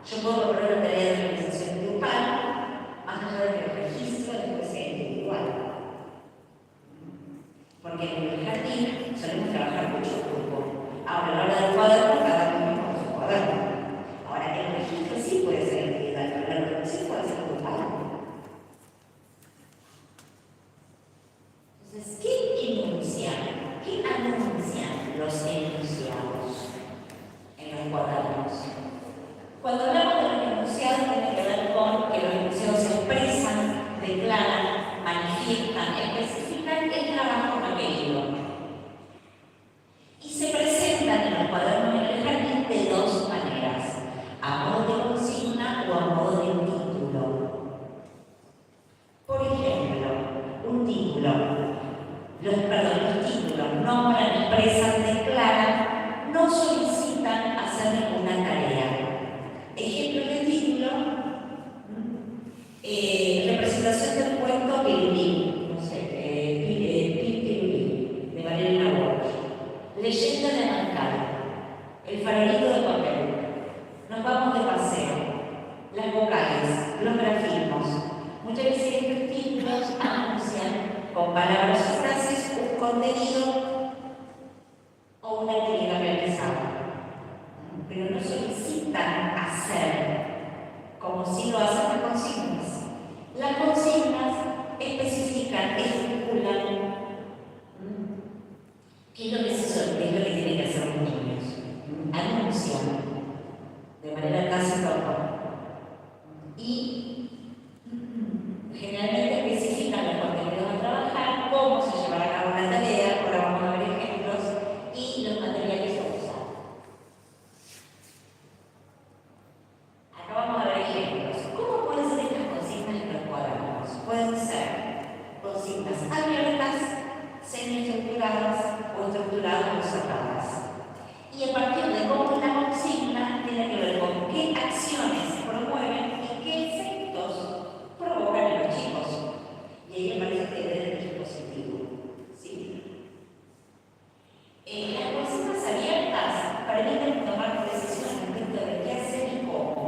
Speaker 7: Yo puedo proponer una tarea de organización grupal, más allá de que el registro después sea individual. Porque en el jardín solemos trabajar mucho grupo. Ahora, a la hora del cuaderno, cada uno con su cuaderno. Ahora, el registro sí puede ser individual, pero la organización puede ser grupal. Entonces, ¿qué enuncian? ¿Qué anuncian los enunciados en los cuadernos? Cuando hablamos de los enunciados, tiene que ver con que los enunciados expresan, declaran, manifiestan, especifican el trabajo requerido. Y se presentan en los cuadernos en el jardín de dos maneras, a modo de consigna o a modo de título. Por ejemplo, un título. Los títulos nombran, expresan, declaran, no solicitan hacer ninguna tarea. Ejemplo de título, representación del cuento Pirulí, no sé, Pirulí, de Valeria Walsh. Leyenda de Mancal, el farolito de papel. Nos vamos de paseo. Las vocales, los grafismos. Muchas veces estos títulos anuncian con palabras o frases un contenido o una actividad realizada. Pero no solicitan hacer, como si lo hacen las consignas. Las consignas especifican, estipulan qué es lo que tienen que hacer los niños. Anuncian de manera tácita o no. Y generalmente especifican los contenidos a trabajar, cómo se llevará a cabo la tarea, ahora vamos a ver ejemplos, y los materiales a usar. Acá vamos a ver ejemplos. ¿Cómo pueden ser estas consignas en los cuadernos? Pueden ser consignas abiertas, semiestructuradas o estructuradas o cerradas. Y a partir de cómo la consigna tiene que ver con qué acciones se promueven y qué efectos provocan en los chicos. Y ahí aparece la idea del dispositivo. ¿Sí? Las consignas abiertas permiten tomar decisiones respecto de qué hacer y cómo.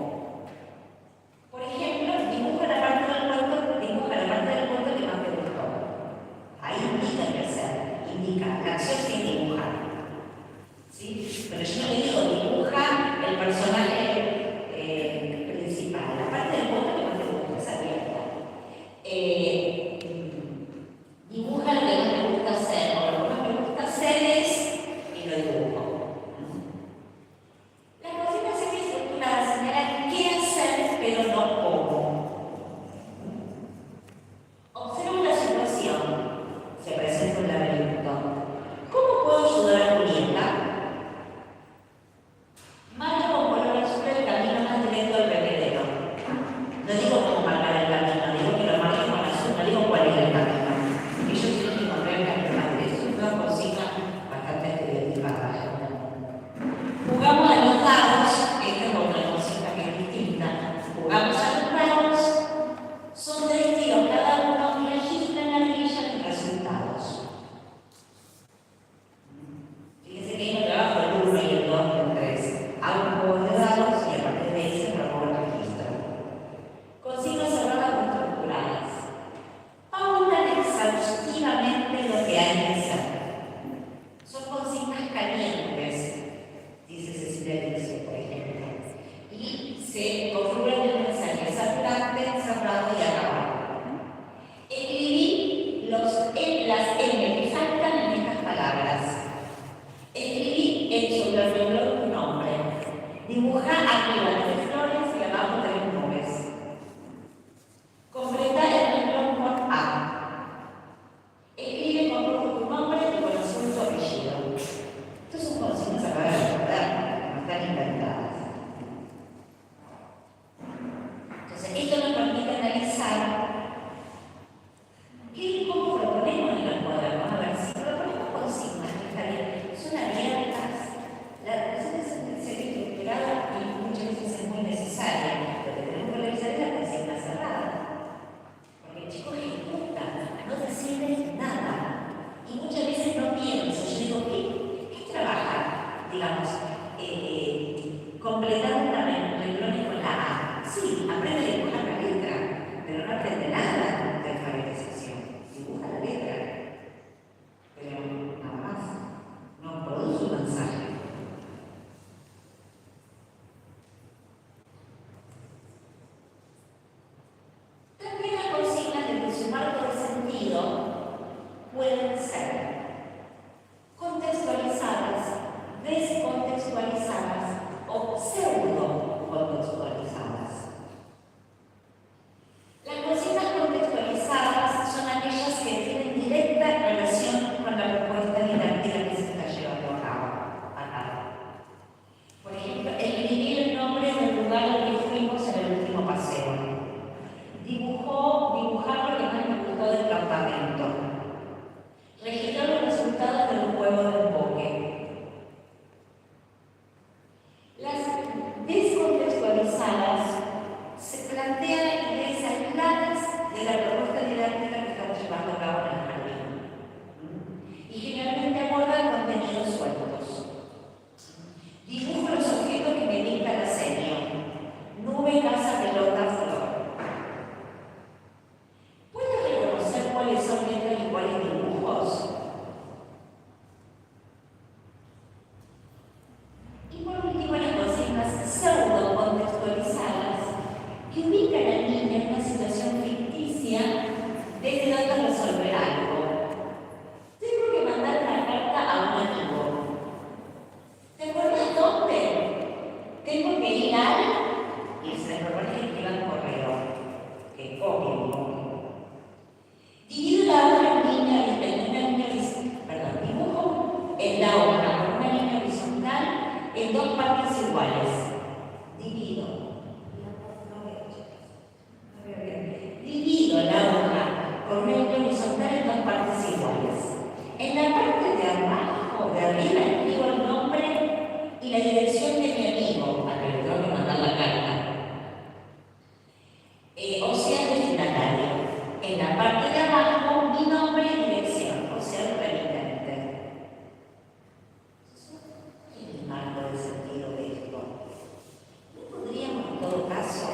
Speaker 7: Por ejemplo, dibuja la parte del cuento que más te gustó. Ahí indica qué hacer, indica la acción sin dibujar. ¿Sí? Pero yo no le digo dibuja el personaje principal, la parte del cuento que más te gusta, es abierta. Dibuja lo que más me gusta hacer, o lo que más me gusta hacer es, y lo dibujo. Las consignas semiestructuradas señalan qué hacer, pero no cómo. Observa una situación, se presenta un laberinto. ¿Cómo puedo ayudar a Julieta? Marca con color azul el camino más directo al bebedero. No digo cómo marcar el camino, digo que lo marque con azul, no digo cuál es el camino. Ellos tienen que encontrar el camino más directo. Es una consigna bastante estereotipada. Jugamos a los dados, esta es otra consigna que es distinta. Jugamos a los dados, son 3 tiros cada uno y registran la grilla los resultados. Fíjense que hay un trabajo el 1 y el 2 y el 3. Hago un juego de dados y a partir de ahí se promueve el registro. Consignas cerradas o estructuradas. Pautan exhaustivamente lo que hay que hacer. Son consignas calientes, dice Cecilia Dixon, por ejemplo. Y se configuran el mensaje saturante, cerrado y acabado. Escribí las M que faltan en estas palabras. Escribí sobre el reloj un nombre. Dibuja arriba
Speaker 3: aprende a dibujar la letra, pero no aprende nada de alfabetización. Dibuja la letra, pero nada más, no produce un mensaje. También las consignas desde su marco de sentido pueden ser contextualizadas, descontextualizadas o pseudo-contextualizadas. Las consignas contextualizadas son aquellas que tienen directa relación con la propuesta didáctica que se está llevando a cabo. Por ejemplo, escribir el nombre del lugar al que fuimos en el último paseo. Dibujar lo que más me gustó del campamento. Registrar los resultados del juego de enfoque. Las descontextualizadas se plantean ideas aisladas de la propuesta didáctica que estamos llevando a cabo en el jardín y generalmente abordan contenidos sueltos. Dibujo los objetos que me dicta la seño. Nube, casa, pelota, flor. ¿Puedes reconocer cuáles son letras y cuáles dibujos? Y por último, las consignas pseudo-contextualizadas que ubican al niño en una situación ficticia desde donde resolver algo. Tengo que mandar una carta a un amigo. ¿Te acuerdas dónde? Tengo que ir al... y se le propone que escriba un correo. Que copien. Divido la hoja en dibujo en la hoja con una línea horizontal en dos partes iguales. Divido la hoja con una línea horizontal en dos partes iguales. En la parte de abajo, de arriba, escribo el nombre y la dirección de mi amigo, a que le tengo que mandar la carta. O sea, destinatario. En la parte de abajo, mi nombre y dirección, o sea, el remitente. ¿Qué es el marco de sentido de esto? ¿No podríamos, en todo caso,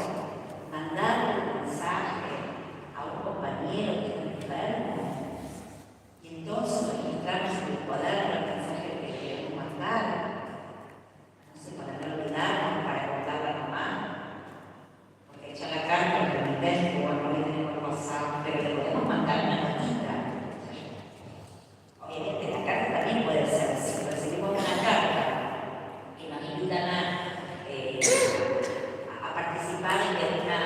Speaker 3: mandarle un mensaje a un compañero que está enfermo y entonces registramos en el cuaderno el mensaje que queremos mandar? No sé, para no olvidarnos, para contarle a mamá. Porque echa la carta al remitente o no le tenemos WhatsApp, pero le podemos mandar una notita. Obviamente la carta también puede ser, si recibimos una carta que nos invitan a participar de una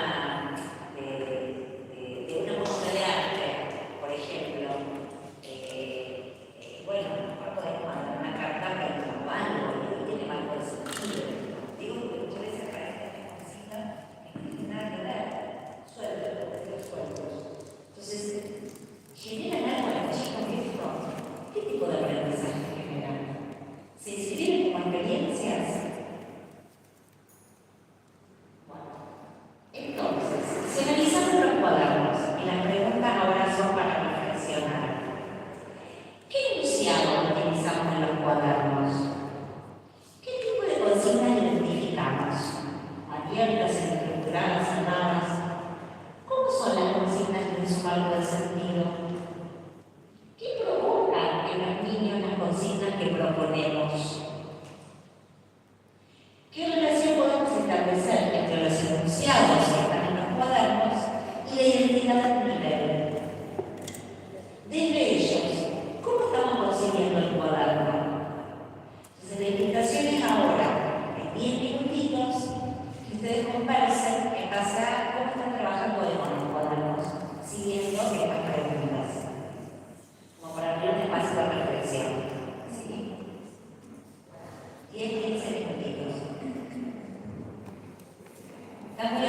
Speaker 3: muestra de arte, por ejemplo, bueno, podemos mandar una carta para el trabajo y tiene algo de sentido. Digo que muchas veces para esta consigna no tiene nada que ver, sueltos. Entonces, ¿generan algo a los chicos esto? ¿Qué tipo de aprendizaje generan? ¿Se inscriben como experiencias? Entonces, si analizamos los cuadernos, y las preguntas ahora son para reflexionar. ¿Qué enunciado utilizamos en los cuadernos? ¿Qué tipo de consignas identificamos? ¿Abiertas, estructuradas, cerradas? ¿Cómo son las consignas en su marco de sentido? ¿Qué provoca en los niños las consignas que proponemos? ¿Qué relación podemos establecer entre los enunciados que están en los cuadernos y la identidad del nivel? Desde ellos, ¿cómo estamos consiguiendo el cuaderno? Entonces, la invitación es ahora, en 10 minutitos, que ustedes conversen en base a cómo están trabajando hoy con los cuadernos, siguiendo estas preguntas, como para abrir un espacio de reflexión. ¿Sí? 10-15 minutitos. Están muy